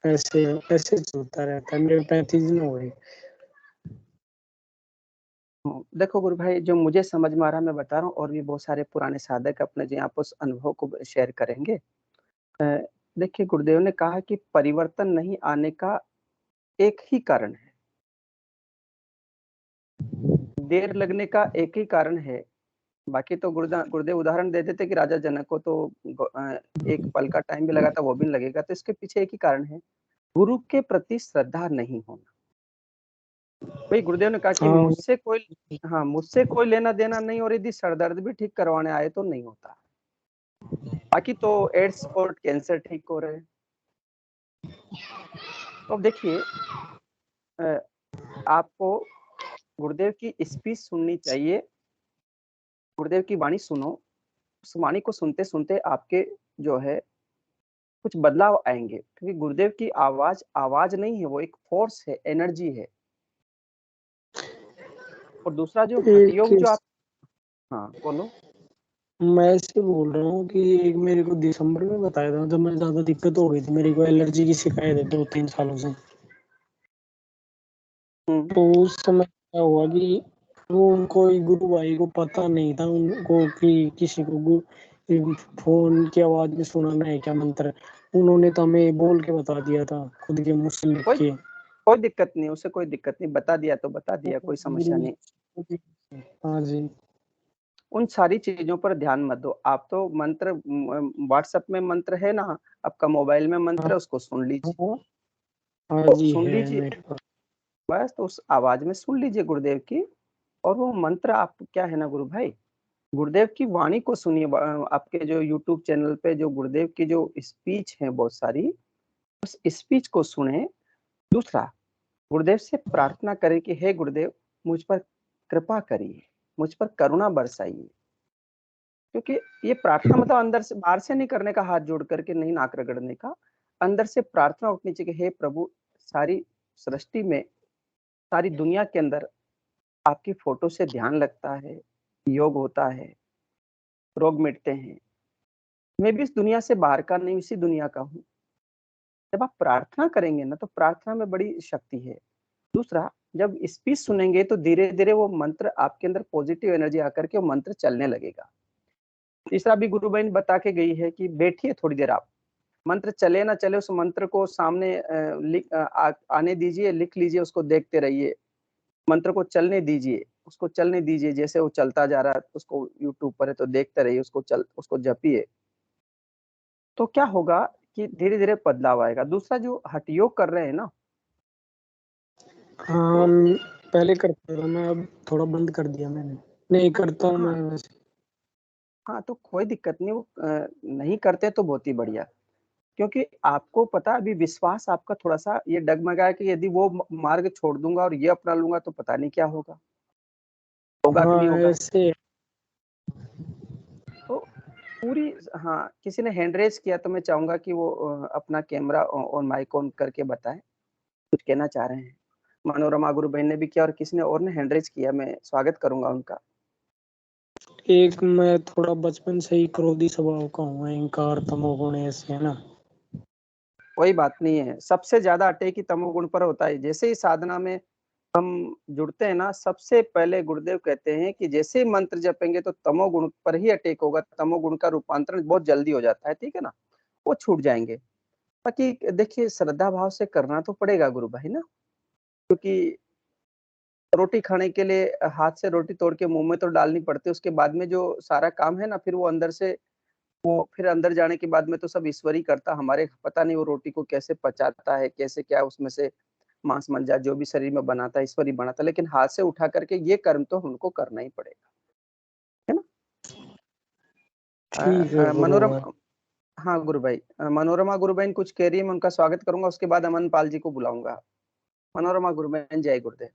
ऐसे ऐसे चलता रहता है। मेरे 35 दिन हो गए। देखो गुरु भाई, जो मुझे समझ में आ रहा मैं बता रहा हूँ, और भी बहुत सारे पुराने साधक अपने जो यहाँ पर उस अनुभव को शेयर करेंगे। देखिए, गुरुदेव ने कहा कि परिवर्तन नहीं आने का एक ही कारण है, देर लगने का एक ही कारण है। बाकी तो गुरुदेव उदाहरण दे देते कि राजा जनक को तो एक पल का टाइम भी लगा था, वो भी लगेगा। तो इसके पीछे एक ही कारण है, गुरु के प्रति श्रद्धा नहीं होना। भाई गुरुदेव ने कहा कि मुझसे कोई लेना देना नहीं, और यदि सरदर्द भी ठीक करवाने आए तो नहीं होता। बाकी तो एड्स और कैंसर ठीक हो रहे। तो अब देखिए, आपको गुरुदेव की स्पीच सुननी चाहिए, गुरुदेव की वाणी सुनो। उस वाणी को सुनते सुनते आपके जो है कुछ बदलाव आएंगे, क्योंकि गुरुदेव की आवाज आवाज नहीं है, वो एक फोर्स है, एनर्जी है। और दूसरा जो हठयोग जो आप, हाँ बोलो। मैं ऐसे बोल रहा हूँ कि एक मेरे को दिसंबर में बताया था, जब मैं ज्यादा दिक्कत हो गई थी, मेरे को एलर्जी की शिकायत है 2-3 सालों से। तो उस समय क्या हुआ कि वो कोई गुरु भाई को पता नहीं था उनको कि किसी को फोन की आवाज में सुनाना है क्या मंत्र। उन्होंने तो हमें बोल के बता दिया था, खुद के मुंह से लिख कोई के। कोई दिक्कत नहीं, उसे कोई दिक्कत नहीं, बता दिया तो बता दिया, कोई समस्या नहीं। हाँ जी। उन सारी चीजों पर ध्यान मत दो। आप तो मंत्र, व्हाट्सएप में मंत्र है ना, आपका मोबाइल में मंत्र है, उसको सुन लीजिए। हाँ, हाँ तो जी, सुन है लीजिए, मेरे पास। बस तो उस आवाज में सुन लीजिए गुरुदेव की। और वो मंत्र आप क्या है ना गुरु भाई, गुरुदेव की वाणी को सुनिए। आपके जो यूट्यूब चैनल पे जो गुरुदेव की जो स्पीच है बहुत सारी, उस स्पीच को सुने। दूसरा, गुरुदेव से प्रार्थना करें कि हे गुरुदेव, मुझ पर कृपा करिए, मुझ पर करुणा बरसाइए। क्योंकि ये प्रार्थना मतलब अंदर से, बाहर से नहीं करने का, हाथ जोड़ करके नहीं, नाक रगड़ने का। अंदर से प्रार्थना उठनी चाहिए कि हे प्रभु, सारी सृष्टि में, सारी दुनिया के अंदर आपकी फोटो से ध्यान लगता है, योग होता है, रोग मिटते हैं। मैं भी इस दुनिया से बाहर का नहीं, इसी दुनिया का हूँ। जब आप प्रार्थना करेंगे ना, तो प्रार्थना में बड़ी शक्ति है। दूसरा, जब स्पीच सुनेंगे तो धीरे धीरे वो मंत्र आपके अंदर पॉजिटिव एनर्जी आकर के वो मंत्र चलने लगेगा। तीसरा भी गुरु बहन बता के गई है कि बैठिए थोड़ी देर, आप मंत्र चले ना चले, उस मंत्र को सामने आने दीजिए, लिख लीजिए, उसको देखते रहिए। मंत्र को चलने दीजिए, उसको चलने दीजिए, जैसे वो चलता जा रहा है, उसको यूट्यूब पर है तो देखते रहिए, उसको जपिए। तो क्या होगा कि धीरे धीरे बदलाव आएगा। दूसरा, जो हठ योग कर रहे हैं ना, हाँ, तो पहले करता था मैं, अब थोड़ा बंद कर दिया मैंने। नहीं करता हूँ हाँ, मैं वैसे। हाँ तो कोई दिक्कत नहीं, वो नहीं करते तो बहुत ही बढ़िया। क्योंकि आपको पता है, अभी विश्वास आपका थोड़ा सा ये डगमगा है कि यदि वो मार्ग छोड़ दूंगा और ये अपना लूंगा तो पता नहीं क्या होगा, होगा कि नहीं हाँ होगा। ऐसे। तो पूरी, हाँ, किसी ने हैंड रेज किया तो मैं चाहूंगा कि वो अपना कैमरा और माइक ऑन करके बताएं, कुछ कहना चाह रहे हैं। मनोरमा गुरु बहन ने भी किया और किसी ने और ने हैंड रेज किया, मैं स्वागत करूंगा उनका। एक मैं थोड़ा बचपन से ही क्रोधी स्वभाव का हूँ, अहंकार तमोगुण ऐसे है ना। कोई बात नहीं है, सबसे ज्यादा अटैक ही तमोगुण पर होता है। जैसे ही साधना में हम जुड़ते हैं ना, सबसे पहले गुरुदेव कहते हैं कि जैसे ही मंत्र जपेंगे तो तमोगुण पर ही अटैक होगा, तमोगुण का रूपांतरण बहुत जल्दी हो जाता है, ठीक है ना, वो छूट जाएंगे। बाकी देखिए, श्रद्धा भाव से करना तो पड़ेगा गुरु भाई ना, क्योंकि रोटी खाने के लिए हाथ से रोटी तोड़ के मुंह में तो डालनी पड़ती है, उसके बाद में जो सारा काम है ना, फिर वो अंदर से वो फिर अंदर जाने के बाद में तो सब ईश्वर ही करता, हमारे पता नहीं वो रोटी को कैसे पचाता है, कैसे क्या उसमें से मांस मज्जा जो भी शरीर में बनाता है ईश्वर ही बनाता है, लेकिन हाथ से उठा करके ये कर्म तो हमको करना ही पड़ेगा, है ना। ठीक है गुरु मनोरमा, भाई। हाँ गुरु भाई, मनोरमा गुरु बहन कुछ कह रही है, मैं उनका स्वागत करूंगा, उसके बाद अमन पाल जी को बुलाऊंगा। मनोरमा गुरु बहन, जय गुरुदेव।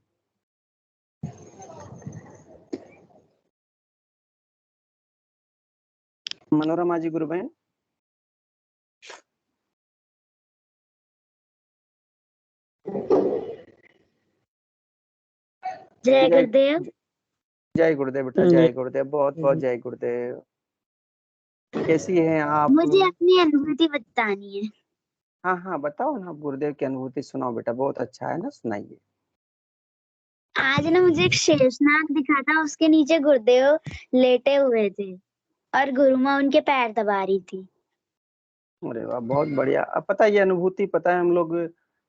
मनोरमा जी गुरु बहन। जय गुरुदेव। जय गुरुदेव बेटा, जय गुरुदेव, बहुत बहुत जय गुरुदेव। कैसी हैं आप? मुझे अपनी अनुभूति बतानी है। हाँ हाँ बताओ ना, गुरुदेव की अनुभूति सुनाओ बेटा, बहुत अच्छा है ना, सुनाइए। आज ना मुझे एक शेषनाग दिखा था, उसके नीचे गुरुदेव लेटे हुए थे और गुरुमा उनके पैर दबा रही थी। अरे वाह, बहुत बढ़िया। अब पता है ये अनुभूति, पता है हम लोग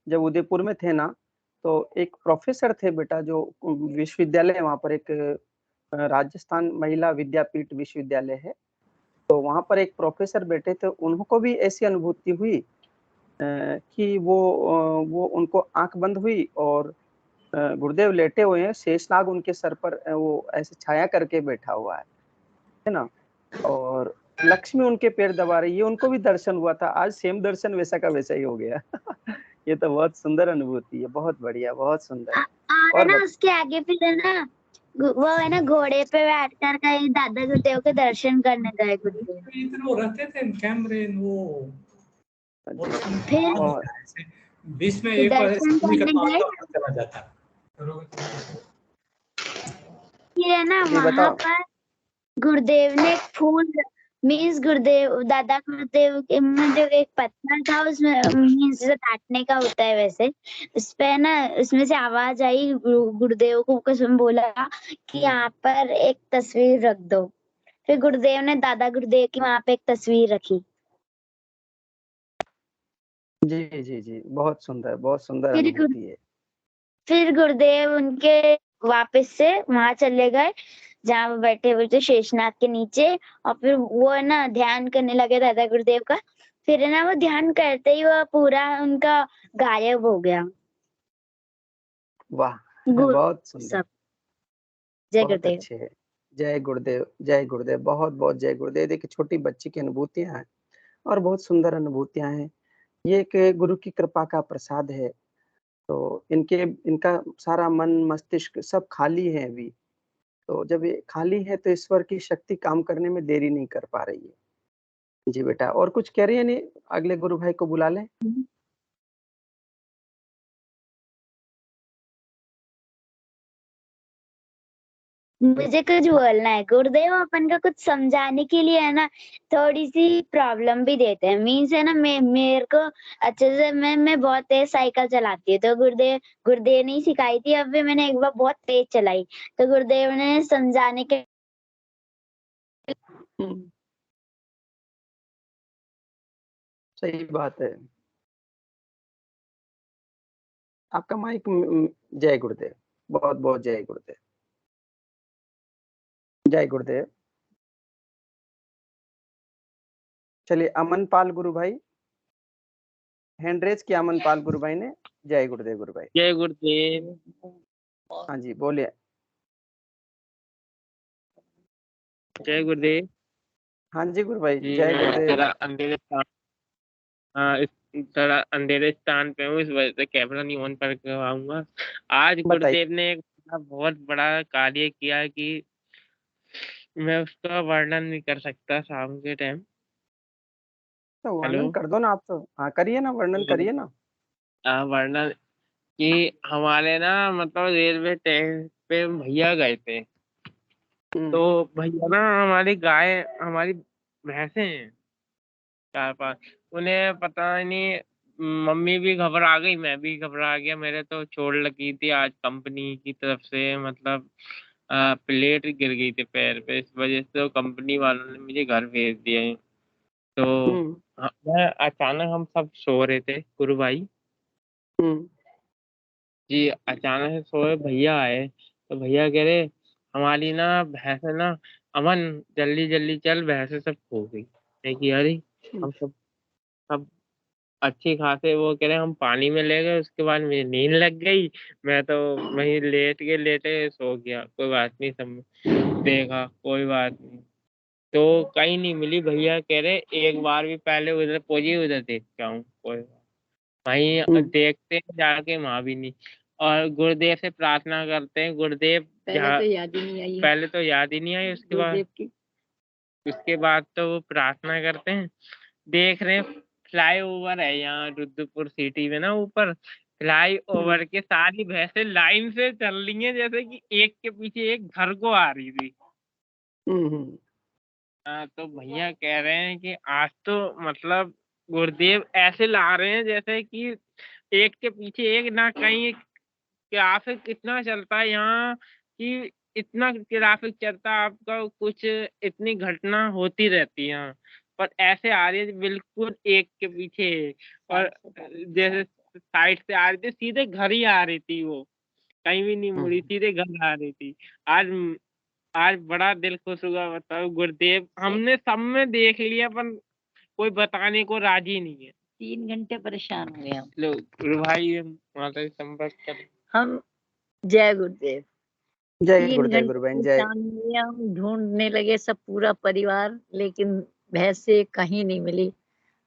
जब उदयपुर में थे ना, तो एक प्रोफेसर थे बेटा, जो विश्वविद्यालय वहाँ पर एक राजस्थान महिला विद्यापीठ विश्वविद्यालय है, तो वहाँ पर एक प्रोफेसर बैठे थे, उनको भी ऐसी अनुभूति हुई कि वो उनको आंख बंद हुई और गुरुदेव लेटे हुए हैं, शेषनाग उनके सर पर वो ऐसे छाया करके बैठा हुआ है ना, और लक्ष्मी उनके पैर दबा रही है, उनको भी दर्शन हुआ था। आज सेम दर्शन वैसा का वैसा ही हो गया। ये तो बहुत सुंदर अनुभूति है, बहुत बढ़िया, बहुत सुंदर। और ना उसके आगे फिर है ना वो है ना घोड़े पे बैठ कर कहीं दादा गुरुदेव के दर्शन करने गए गुरुदेव। वो रहते थे कैमरे वो फिर बीच में एक बार दर्शन करने गए, चला जाता। फिर है ना जी वहां बताओ। पर गुरुदेव ने फूल मीन्स गुरुदेव दादा गुरुदेव के में जो एक पत्थर था उसमें मीन्स जो काटने का होता है वैसे, उस पे ना उसमें से आवाज आई, गुरुदेव को कसम बोला कि यहाँ पर एक तस्वीर रख दो। फिर गुरुदेव ने दादा गुरुदेव की वहां पे एक तस्वीर रखी। जी जी जी, बहुत सुंदर, बहुत सुंदर फिर अनुभूति है। फिर गुरुदेव उनके वापस से वहां चले गए जहाँ वो बैठे हुए थे शेषनाग के नीचे, और फिर वो है ना ध्यान करने लगे दादा गुरुदेव का। फिर है ना वो ध्यान करते ही वो पूरा उनका गायब हो गया। वाह, गुरु बहुत सुंदर, सब। जय बहुत गुरुदेव। अच्छे है। जय गुरुदेव, जय गुरुदेव, बहुत बहुत जय गुरुदेव। देखिए छोटी बच्ची की अनुभूतियां हैं और बहुत सुंदर अनुभूतियां हैं, ये एक गुरु की कृपा का प्रसाद है। तो इनका सारा मन मस्तिष्क सब खाली है अभी, तो जब ये खाली है तो ईश्वर की शक्ति काम करने में देरी नहीं कर पा रही है। जी बेटा, और कुछ कह रही है? नहीं, अगले गुरु भाई को बुला लें। मुझे कुछ बोलना है गुरुदेव, अपन का कुछ समझाने के लिए है ना थोड़ी सी प्रॉब्लम भी देते हैं। मीन्स है ना मेरे को अच्छे से मैं बहुत तेज साइकिल चलाती है, तो गुरुदेव ने सिखाई थी, अब भी मैंने एक बार बहुत तेज चलाई, तो गुरुदेव ने समझाने के सही बात है। आपका माइक जय गुरुदेव, बहुत बहुत जय गुरुदेव, जय गुरुदेव। चलिए अमन पाल गुरु भाई, हैंड रेज किया अमन पाल गुरु भाई ने। जय गुरुदेव गुरु भाई। जय गुरुदेव। हाँ जी बोलिए। जय गुरुदेव हाँ जी गुरु भाई, जी। जय मैं गुरुदेव। जरा अंधेरे स्थान, हाँ थोड़ा अंधेरे स्थान पे हूँ, इस वजह से कैमरा नहीं ऑन पर करवाऊंगा। आज बताइए। गुरुदेव ने एक बहुत बड़ा कार्य किया कि मैं उसका वर्णन नहीं कर सकता शाम के टाइम। तो वर्णन हेलो। कर दो ना आप, तो हाँ करिए ना, वर्णन करिए ना। वर्णन कि हमारे ना मतलब रेलवे ट्रैक पे भैया गए थे, तो भैया ना हमारी गाय, हमारी भैंसें हैं 4-5, उन्हें पता नहीं, मम्मी भी घबरा गई, मैं भी घबरा गया, मेरे तो चोट लगी थी आज कंपनी की तरफ से, मतलब प्लेट गिर गई थी पैर पे, इस वजह से तो कंपनी वालों ने मुझे घर भेज दिया है। तो मैं अचानक, हम सब सो रहे थे गुरु भाई जी, अचानक से सोए, भैया आए, तो भैया कह रहे हमारी ना भैंस है ना, अमन जल्दी जल्दी चल, भैंसे सब खो गई। है कि अरे हम सब अच्छी खासे वो कह रहे हम पानी में ले गए, उसके बाद मुझे नींद लग गई, मैं तो वहीं लेटे सो गया, कोई बात नहीं, सब देखा, कोई बात नहीं। तो कहीं नहीं मिली, भैया कह रहे एक बार भी पहले उधर पहुंची, उधर देख के आऊं, कोई बात वहीं देखते हैं जाके, वहां भी नहीं। और गुरुदेव से प्रार्थना करते हैं, गुरुदेव पहले तो याद ही नहीं आई। पहले तो याद ही नहीं आई, उसके बाद तो वो प्रार्थना करते हैं। देख रहे हैं फ्लाईओवर है यहाँ रुद्रपुर सिटी में ना, ऊपर फ्लाईओवर के सारी भैंसें लाइन से चल रही हैं, जैसे कि एक के पीछे एक घर को आ रही थी। हाँ, तो भैया कह रहे हैं कि आज तो मतलब गुरुदेव ऐसे ला रहे हैं जैसे कि एक के पीछे एक, ना कहीं ट्रैफिक इतना चलता है यहाँ कि इतना ट्रैफिक चलता है, आपका कुछ इतनी घटना होती रहती है यहाँ, पर ऐसे आ रही है बिल्कुल एक के पीछे एक, और जैसे साइड से आ रही थी, सीधे घर ही आ रही थी, वो कहीं भी नहीं मुड़ी, सीधे घर आ रही थी। आज आज बड़ा दिल खुश हुआ, बताओ गुरुदेव हमने सब में देख लिया, पर कोई बताने को राजी नहीं है। 3 घंटे परेशान हो गए हम लोग। गुरु भाई माता जी संपर्क कर। हम जय गुरुदेव। जय 3 गुरुदेव घंटे गुरुबहन जय। परेशान हुए हम, ढूंढने लगे सब पूरा परिवार, लेकिन भैंसे कहीं नहीं मिली।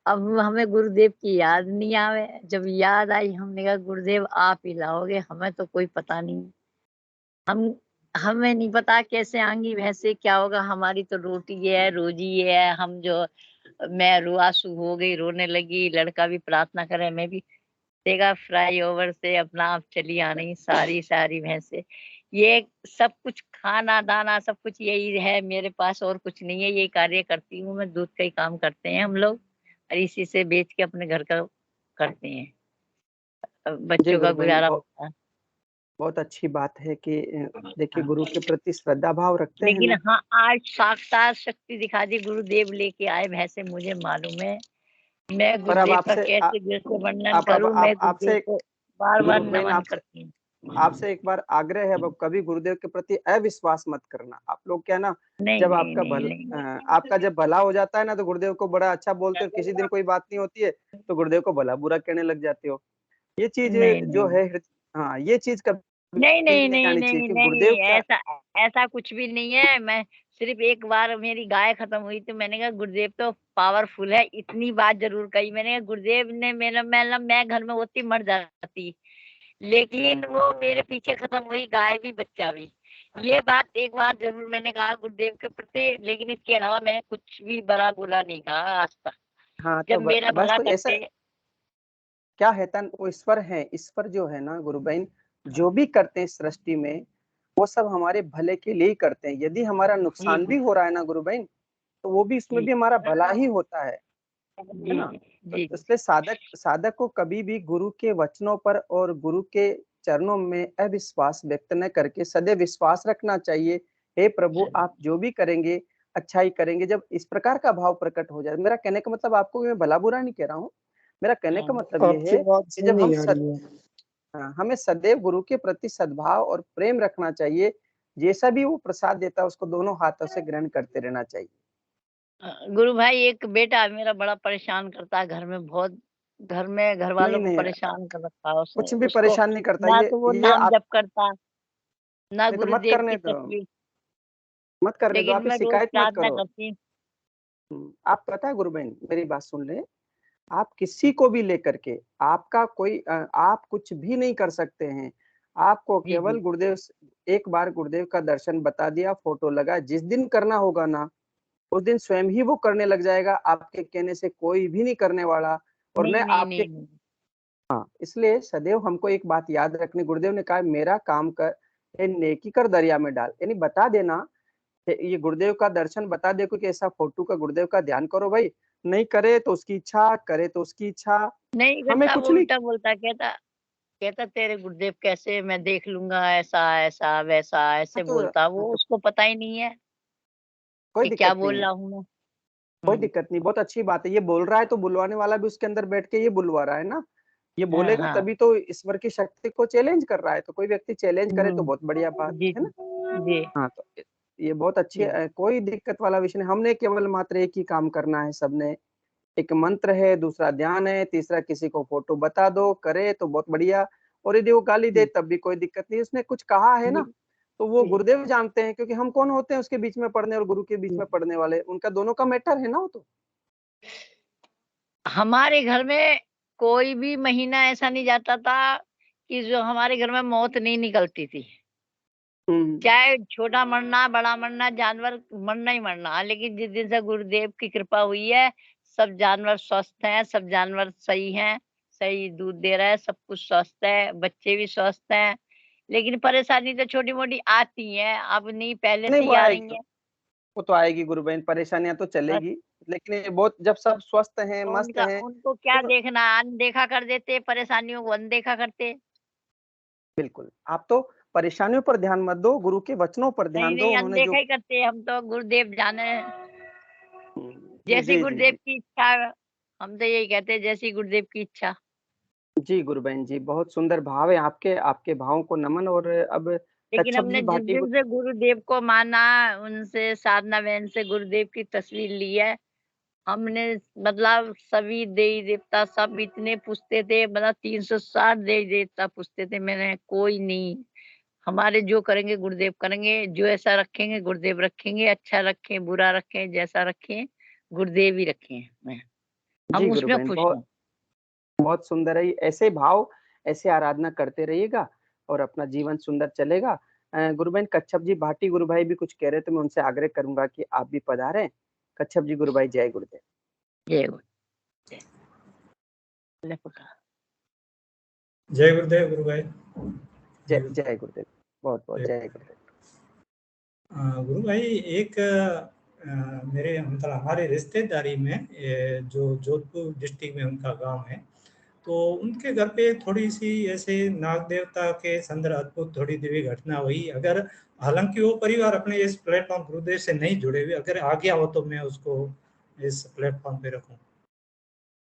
अब हमें गुरुदेव की याद नहीं आवे, जब याद आई हमने कहा गुरुदेव आप ही लाओगे, हमें तो कोई पता नहीं। हमें नहीं पता कैसे आएंगी भैंसे, क्या होगा, हमारी तो रोटी है, रोजी है। हम जो मैं रुआसू हो गई, रोने लगी, लड़का भी प्रार्थना करे, मैं भी देखा फ्लाईओवर से अपना आप चली आनी सारी भैंसे। ये सब कुछ खाना दाना सब कुछ यही है मेरे पास, और कुछ नहीं है। यही कार्य करती हूँ मैं, दूध का ही काम करते हैं हम लोग, और इसी से बेच के अपने घर का करते हैं, जय बच्चों का गुरुबहन गुजारा होता है। बहुत अच्छी बात है कि देखिए गुरु के प्रति श्रद्धा भाव रखते हैं लेकिन ना। हाँ, आज साक्षात शक्ति दिखा दी, गुरुदेव लेके आए भैंसे, मुझे मालूम है। मैं पर अब गुरुदेव का आपसे कैसे दिल से वर्णन आप करूं, मैं आपसे गुरुदेव को बार बार गुरुबहन नमन करती हूँ। आपसे एक बार आग्रह है, अब कभी गुरुदेव के प्रति अविश्वास मत करना। आप लोग क्या ना, नहीं जब नहीं नहीं नहीं आपका जब भला हो जाता है ना, तो गुरुदेव को बड़ा अच्छा बोलते हो, किसी दिन कोई बात नहीं होती है तो गुरुदेव को भला बुरा कहने लग जाते हो। ये चीज नहीं जो नहीं है, हाँ ये चीज कभी नहीं नहीं नहीं नहीं आनी चाहिए नहीं कि नहीं, गुरुदेव का। ऐसा ऐसा कुछ भी नहीं है। मैं सिर्फ एक बार मेरी गाय खत्म हुई तो मैंने कहा गुरुदेव तो पावरफुल है, इतनी बात जरूर कही मैंने कहा गुरुदेव ने मेरा मैं घर में होती मर जाती, लेकिन वो मेरे पीछे खत्म हुई, गाय भी बच्चा भी। ये बात एक बार जरूर मैंने कहा गुरुदेव के प्रति, लेकिन इसके अलावा मैंने कुछ भी बड़ा बुरा नहीं कहा आज तक। हाँ जब तो मेरा बस भला तो ऐसा करते। क्या है तन, वो ईश्वर है, ईश्वर जो है ना गुरुबहन, जो भी करते हैं सृष्टि में वो सब हमारे भले के लिए ही करते हैं। यदि हमारा नुकसान भी हो रहा है ना गुरुबहन, तो वो भी उसमें जी भी हमारा भला ही होता है जी ना। तो जी इसलिए साधक को कभी भी गुरु के वचनों पर और गुरु के चरणों में अविश्वास व्यक्त न करके सदैव विश्वास रखना चाहिए। हे प्रभु आप जो भी करेंगे अच्छा ही करेंगे। जब इस प्रकार का भाव प्रकट हो जाए, मेरा कहने का मतलब आपको मैं भला बुरा नहीं कह रहा हूँ, मेरा कहने का मतलब ये आपकी है बात कि समझ जब हम नहीं आ रही है। हमें सदैव गुरु के प्रति सद्भाव और प्रेम रखना चाहिए। जैसा भी वो प्रसाद देता है उसको दोनों हाथों से ग्रहण करते रहना चाहिए। गुरु भाई, एक बेटा मेरा बड़ा परेशान करता है घर में, बहुत घर में घर नहीं वालों को नहीं, परेशान कर रखा है उसने। कुछ भी उसको परेशान नहीं करता ना ये तो वो ये नाम आप जप करता, ना नहीं तो मत गुरुदेव करने की दो, तस्वीर, मत करने दो, लेकिन आप ये मैं रोज शिकायत मत प्रार्थना करो। करती हूँ। आप पता है गुरु बहन मेरी बात सुन ले, आप किसी को भी लेकर के आपका कोई आप कुछ भी नहीं कर सकते हैं। आपको जी केवल जी गुरुदेव एक बार गुरुदेव का दर्शन बता दिया, फोटो लगा, जिस दिन करना होगा ना उस दिन स्वयं ही वो करने लग जाएगा। आपके कहने से कोई भी नहीं करने वाला। और नहीं मैं नहीं आपके नहीं नहीं इसलिए सदैव हमको एक बात याद रखनी, गुरुदेव ने कहा मेरा काम कर, ये नेकी कर दरिया में डाल, यानी बता देना। ये गुरुदेव का दर्शन बता दे कोई ऐसा फोटो का, गुरुदेव का ध्यान करो भाई, नहीं करे तो उसकी इच्छा, करे तो उसकी इच्छा, नहीं हमें करता, वो कुछ नहीं। उल्टा बोलता, कहता कहता तेरे गुरुदेव कैसे मैं देख लूंगा, ऐसा ऐसा वैसा हाँ ऐसे तो बोलता। वो उसको पता ही नहीं है कोई कि क्या दिक्कत नहीं बोल है, रहा हूँ मैं। कोई दिक्कत नहीं, बहुत अच्छी बात है। ये बोल रहा है तो बुलवाने वाला भी उसके अंदर बैठ के ये बुलवा रहा है ना। ये हाँ बोलेगा हाँ तभी तो ईश्वर की शक्ति को चैलेंज कर रहा है। तो कोई व्यक्ति चैलेंज करे तो बहुत बढ़िया बात जी है जी ना। जी हाँ तो ये बहुत अच्छी कोई दिक्कत वाला विषय नहीं। हमने केवल मात्र एक ही काम करना है सबने। एक मंत्र है, दूसरा ध्यान है, तीसरा किसी को फोटो बता दो, करे तो बहुत बढ़िया। और यदि वो गाली दे तब भी कोई दिक्कत नहीं। उसने कुछ कहा है ना, तो वो गुरुदेव जानते हैं, क्योंकि हम कौन होते हैं उसके बीच में पढ़ने और गुरु के बीच में पढ़ने वाले। उनका दोनों का मैटर है ना वो तो। हमारे घर में कोई भी महीना ऐसा नहीं जाता था कि जो हमारे घर में मौत नहीं निकलती थी। चाहे छोटा मरना, बड़ा मरना, जानवर मरना ही मरना। लेकिन जिस दिन से गुरुदेव की कृपा हुई है, सब जानवर स्वस्थ हैं, सब जानवर सही हैं, सही दूध दे रहा है, सब कुछ स्वस्थ है, बच्चे भी स्वस्थ हैं। लेकिन परेशानी तो छोटी मोटी आती है, अब नहीं, पहले से नहीं ही वो आ आएगी, रही है। वो तो आएगी गुरु बहन, परेशानियां तो चलेगी। लेकिन ये बहुत, जब सब स्वस्थ हैं, तो मस्त हैं, उनको क्या तो देखना, अनदेखा कर देते, परेशानियों को अनदेखा करते। बिल्कुल आप तो परेशानियों पर ध्यान मत दो, गुरु के वचनों पर नहीं ध्यान दो। नहीं, उन्होंने जो अनदेखा ही करते। हम तो गुरुदेव जाने, जी जैसी जी गुरुदेव जी की इच्छा। हम तो यही कहते हैं, जैसी गुरुदेव की इच्छा। जी गुरु बहन जी, बहुत सुंदर भाव है आपके, आपके भावों को नमन। और अब लेकिन कच्छप जी हमने जिस भाटी दिन से गुरुदेव को माना, उनसे साधना बहन से गुरुदेव की तस्वीर ली है हमने। मतलब सभी देवी देवता सब इतने पूछते थे, मतलब 360 देवी देवता पूछते थे। मैंने कोई नहीं, हमारे जो करेंगे गुरुदेव करेंगे, जो ऐसा रखेंगे गुरुदेव रखेंगे, अच्छा रखें बुरा रखें जैसा रखें गुरुदेव ही रखें। मैं जी हम गुरु उसमें बहन, खुश बहुत हैं। बहुत सुंदर है। ऐसे भाव, ऐसे आराधना करते रहिएगा और अपना जीवन सुंदर चलेगा। गुरु बहन, कच्छप जी भाटी गुरु भाई भी कुछ कह रहे थे, मैं उनसे आग्रह करूंगा कि आप भी पधारें। कच्छप जी गुरु भाई, जय गुरुदेव। जय गुरु, जय। ले पुकार। जय गुरुदेव गुरु भाई। जय जय गुरुदेव, बहुत बहुत जय गुरुदेव। गुरु भाई, एक मेरे मतलब हमारे रिश्तेदारी में जो जोधपुर डिस्ट्रिक्ट में उनका गांव है, तो उनके घर पे थोड़ी सी ऐसे नाग देवता के संदर्भ अद्भुत थोड़ी दिव्य घटना हुई। अगर हालांकि वो परिवार अपने इस प्लेटफॉर्म गुरुदेव से नहीं जुड़े हुए, अगर आ गया हो तो मैं उसको इस प्लेटफॉर्म पे रखूं।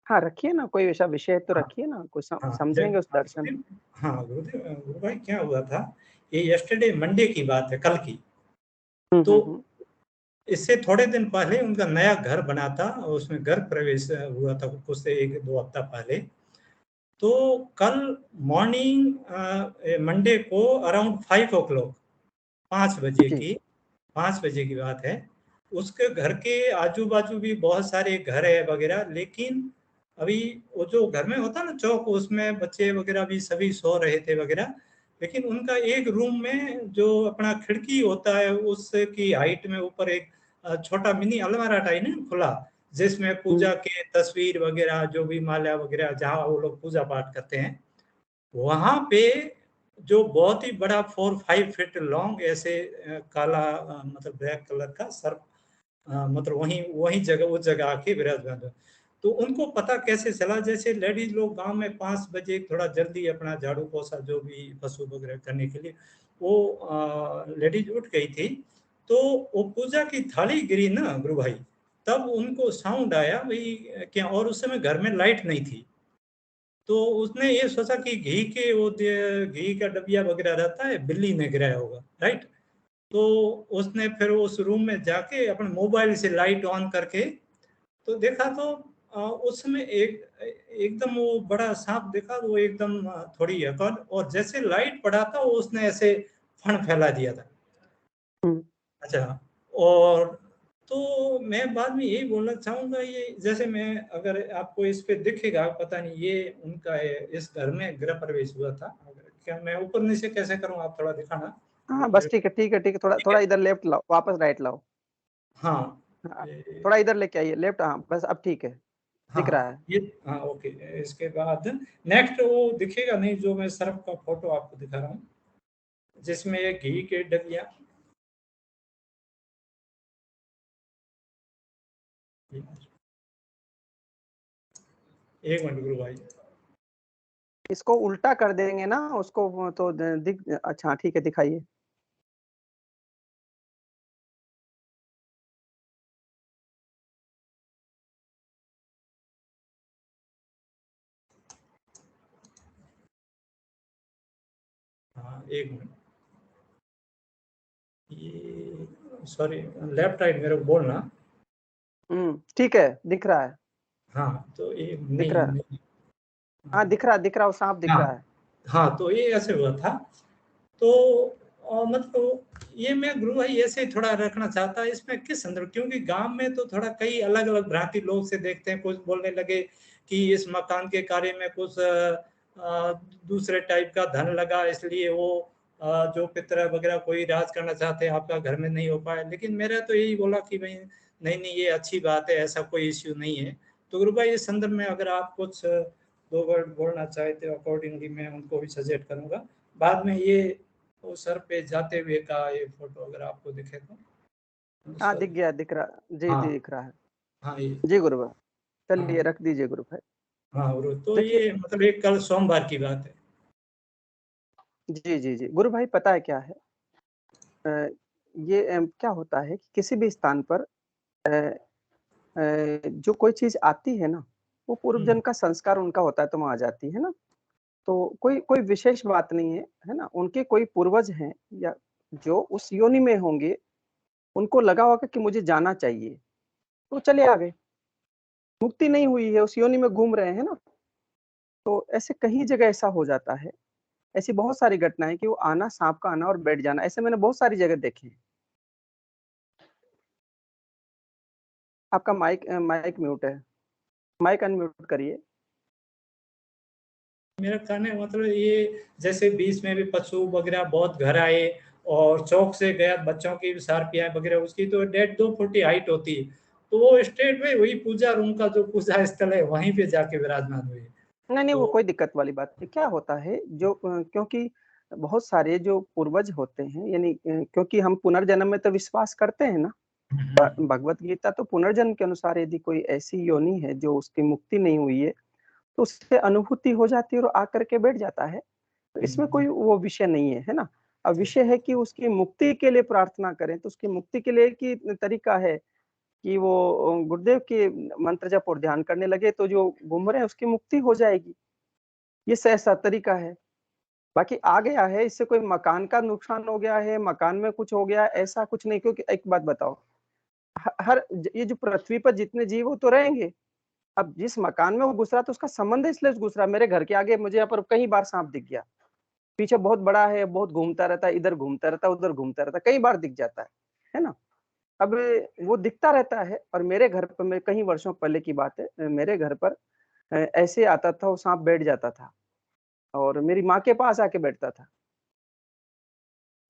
हाँ रखिए ना, कोई ऐसा विषय है तो हाँ रखिए ना, कुछ हाँ समझेंगे उस दर्शन। हाँ गुरुदेव, गुरु भाई क्या हुआ था, ये यस्टरडे मंडे की बात है, कल की। तो हम्म। इससे थोड़े दिन पहले उनका नया घर बना था और उसमें घर प्रवेश हुआ था कुछ से 1-2 हफ्ता पहले। तो कल मॉर्निंग मंडे को अराउंड 5 o'clock, 5 बजे जी की 5 बजे की बात है। उसके घर के आजू बाजू भी बहुत सारे घर है वगैरह, लेकिन अभी वो जो घर में होता ना चौक, उसमें बच्चे वगैरह भी सभी सो रहे थे वगैरह। लेकिन उनका एक रूम में जो अपना खिड़की होता है उसकी हाइट में ऊपर एक छोटा मिनी अलमारा टाइप है खुला, जिसमें पूजा के तस्वीर वगैरह जो भी माला वगैरह जहाँ वो लोग पूजा पाठ करते हैं, वहां पे जो बहुत ही बड़ा 4-5 फीट लॉन्ग ऐसे काला मतलब ब्लैक कलर का सर्प मतलब वही वही जगह उस जगह आके विराजमान हुआ। तो उनको पता कैसे चला, जैसे लेडीज लोग गांव में 5 बजे थोड़ा जल्दी अपना झाड़ू पोछा जो भी पशु वगैरह करने के लिए वो लेडीज उठ गई थी। तो वो पूजा की थाली गिरी ना गुरु भाई, तब उनको साउंड आया भाई क्या, और उस समय घर में लाइट नहीं थी। तो उसने ये सोचा कि घी के वो घी का डबिया वगैरह रहता है, बिल्ली ने गिराया होगा, राइट। तो उसने फिर उस रूम में जाके अपने मोबाइल से लाइट ऑन करके तो देखा, तो उस समय एकदम वो बड़ा सांप देखा, वो एकदम थोड़ी हकड़, और जैसे लाइट पड़ा था वो उसने ऐसे फण फैला दिया था। अच्छा, और तो मैं बाद में यही बोलना चाहूंगा, ये जैसे मैं अगर आपको इस पे दिखेगा पता नहीं, ये उनका है, इस घर में गृह प्रवेश हुआ था। क्या मैं ऊपर नीचे कैसे करूं, आप थोड़ा दिखाना। हाँ बस ठीक है, ठीक है, ठीक है, थोड़ा ठीक थोड़ा है। इधर लेफ्ट लाओ, वापस राइट लाओ। हाँ हाँ, थोड़ा इधर लेके आइए लेफ्ट। हाँ बस अब ठीक है, दिख रहा हाँ है। ये, हाँ ओके। इसके बाद नेक्स्ट वो दिखेगा नहीं, जो मैं सर्फ का फोटो आपको दिखा रहा हूँ, जिसमें ये घी के डलिया। एक मिनट गुरु भाई, इसको उल्टा कर देंगे ना उसको, तो दिख, अच्छा ठीक है, दिखाइए। हाँ एक मिनट, ये सॉरी लेफ्ट राइट मेरे को बोलना। ठीक है, दिख रहा है। हाँ तो ये दिख रहा है। नहीं हाँ दिख रहा, वो सांप दिख रहा है। हाँ तो ये ऐसे हुआ था। तो मतलब ये मैं गुरु भाई ऐसे थोड़ा रखना चाहता, इसमें किस संदर्भ, क्योंकि गांव में तो थोड़ा कई अलग अलग भ्रांति लोग से देखते हैं। कुछ बोलने लगे कि इस मकान के कार्य में कुछ दूसरे टाइप का धन लगा, इसलिए वो जो पितर वगैरह कोई राज करना चाहते हैं, आपका घर में नहीं हो पाया। लेकिन मेरा तो यही बोला कि भाई नहीं ये अच्छी बात है, ऐसा कोई इश्यू नहीं है। तो गुरु भाई इस संदर्भ में अगर आप कुछ 2 वर्ड बोलना चाहते हो, अकॉर्डिंगली मैं उनको भी सजेस्ट करूंगा। बाद में ये वो सर पे जाते हुए का ये फोटो अगर आपको दिखे तो। हाँ दिख गया, दिख रहा जी, हाँ दिख रहा है हाँ ये जी गुरु भाई। चलिए हाँ रख दीजिए गुरु भाई। हाँ गुरु, तो देखिए ये मतलब एक कल सोमवार की बात है। जी गुरु भाई, पता है क्या है, ये क्या होता है कि किसी भी स्थान पर जो कोई चीज आती है ना, वो पूर्व जन्म का संस्कार उनका होता है तो वहां आ जाती है ना। तो कोई कोई विशेष बात नहीं है, है ना। उनके कोई पूर्वज हैं या जो उस योनि में होंगे, उनको लगा होगा कि मुझे जाना चाहिए, तो चले आ गए। मुक्ति नहीं हुई है, उस योनि में घूम रहे हैं ना। तो ऐसे कहीं जगह ऐसा हो जाता है। ऐसी बहुत सारी घटनाएं कि वो आना, सांप का आना और बैठ जाना, ऐसे मैंने बहुत सारी जगह देखे हैं। आपका माइक म्यूट है, माइक अनम्यूट करिए। मेरा कहने का मतलब ये जैसे बीच में भी पशु वगैरह बहुत घर आए और चौक से गया, बच्चों की सार्पियां वगैरह, उसकी तो 1.5-2 फुट ही हाइट होती है, तो वो स्टेट में वही पूजा रूम का जो पूजा स्थल है वहीं पे जाके विराजमान हुए। नहीं वो तो कोई दिक्कत वाली बात नहीं। क्या होता है जो क्योंकि बहुत सारे जो पूर्वज होते हैं, यानी क्योंकि हम पुनर्जन्म में तो विश्वास करते हैं ना। भगवत गीता तो पुनर्जन्म के अनुसार यदि कोई ऐसी योनि है जो उसकी मुक्ति नहीं हुई है, तो उससे अनुभूति हो जाती है और आकर के बैठ जाता है। तो इसमें कोई वो विषय नहीं है, है ना। अब विषय है कि उसकी मुक्ति के लिए प्रार्थना करें। तो उसकी मुक्ति के लिए एक ही तरीका है कि वो गुरुदेव के मंत्र जप और ध्यान करने लगे, तो जो घूम रहे हैं उसकी मुक्ति हो जाएगी। ये सहसा तरीका है। बाकी आ गया है, इससे कोई मकान का नुकसान हो गया है, मकान में कुछ हो गया, ऐसा कुछ नहीं। क्योंकि एक बात बताओ, हर ये जो पृथ्वी पर जितने जीव वो तो रहेंगे। अब जिस मकान में वो घुस रहा, तो उसका संबंध इसलिए घुस रहा। मेरे घर के आगे मुझे यहाँ पर कई बार सांप दिख गया। पीछे बहुत बड़ा है, बहुत घूमता रहता है, इधर घूमता रहता है, उधर घूमता रहता है, कई बार दिख जाता है ना। अब वो दिखता रहता है। और मेरे घर पर, मैं कई वर्षों पहले की बात है, मेरे घर पर ऐसे आता था, वो सांप बैठ जाता था और मेरी माँ के पास आके बैठता था।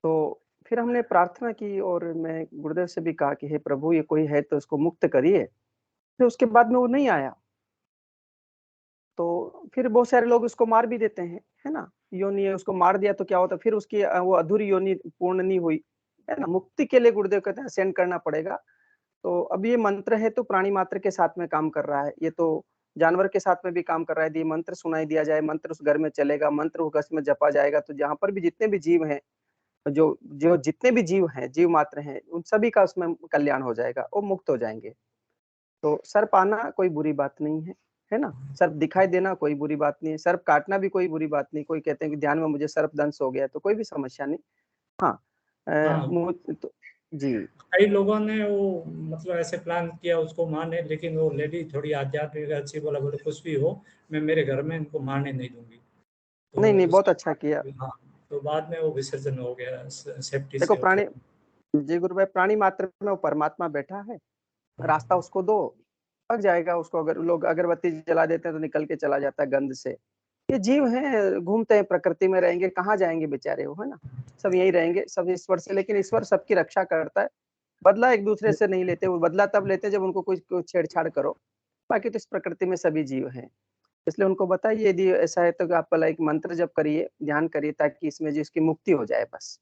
तो फिर हमने प्रार्थना की और मैं गुरुदेव से भी कहा कि हे प्रभु, ये कोई है तो इसको मुक्त करिए। फिर उसके बाद में वो नहीं आया। तो फिर बहुत सारे लोग उसको मार भी देते हैं, है ना। योनि है, उसको मार दिया तो क्या होता, फिर उसकी वो अधूरी योनि पूर्ण नहीं हुई, है ना। मुक्ति के लिए गुरुदेव कहते हैं असेंड करना पड़ेगा। तो अब ये मंत्र है तो प्राणी मात्र के साथ में काम कर रहा है, ये तो जानवर के साथ में भी काम कर रहा है। ये मंत्र सुनाई दिया जाए, मंत्र उस घर में चलेगा, मंत्र उस घर में जपा जाएगा, तो जहाँ पर भी जितने भी जीव हैं, जो जो जितने भी जीव हैं, जीव मात्र हैं, उन सभी का उसमें कल्याण हो जाएगा, वो मुक्त हो जाएंगे। तो सर्प आना कोई बुरी बात नहीं है ना। सर्प दिखाई देना कोई बुरी बात नहीं है, सर्प काटना भी कोई बुरी बात नहीं। कोई कहते हैं कि ध्यान में मुझे सर्प दंश हो गया, तो कोई भी समस्या नहीं। हाँ हाँ तो जी कई लोगों ने वो मतलब ऐसे प्लान किया उसको मारने, लेकिन वो लेडी थोड़ी आध्यात्मिक अच्छी, बोला बोले कुछ भी हो, मैं मेरे घर में इनको मारने नहीं दूंगी। तो नहीं बहुत उसके अच्छा किया। बाद हाँ, तो बाद में वो विसर्जन हो गया सेफ्टी देखो से। प्राणी, जी गुरु भाई, प्राणी मात्र में वो परमात्मा बैठा है, रास्ता उसको दो, पक जाएगा उसको। अगर लोग अगरबत्ती जला देते हैं तो निकल के चला जाता है गंध से। ये जीव हैं, घूमते हैं, प्रकृति में रहेंगे, कहाँ जाएंगे बेचारे वो, है ना। सब यही रहेंगे, सब ईश्वर से। लेकिन ईश्वर सबकी रक्षा करता है, बदला एक दूसरे से नहीं लेते। वो बदला तब लेते हैं जब उनको कोई छेड़छाड़ करो। बाकी तो इस प्रकृति में सभी जीव हैं। इसलिए उनको बताइए यदि ऐसा है तो आप पहले एक मंत्र जप करिए, ध्यान करिए, ताकि इसमें जिसकी मुक्ति हो जाए बस।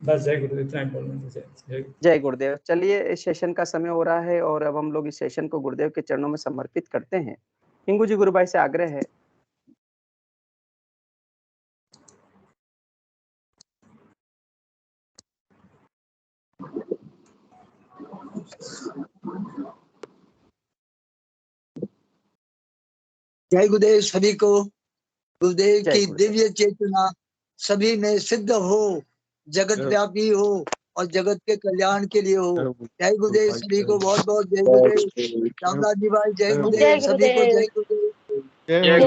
बस जय गुरु, इतना ही बोलना था। जय गुरुदेव। चलिए, इस सेशन का समय हो रहा है और अब हम लोग इस सेशन को गुरुदेव के चरणों में समर्पित करते हैं। हिंगू जी गुरु भाई से आग्रह है। जय गुरुदेव सभी को। गुरुदेव जय की गुरुदेव। दिव्य चेतना सभी में सिद्ध हो, जगत व्यापी हो और जगत के कल्याण के लिए हो। जय गुरुदेव, सभी को बहुत बहुत जय गुरुदेव। रामदास जी भाई जय गुरुदेव, सभी को जय गुरुदेव।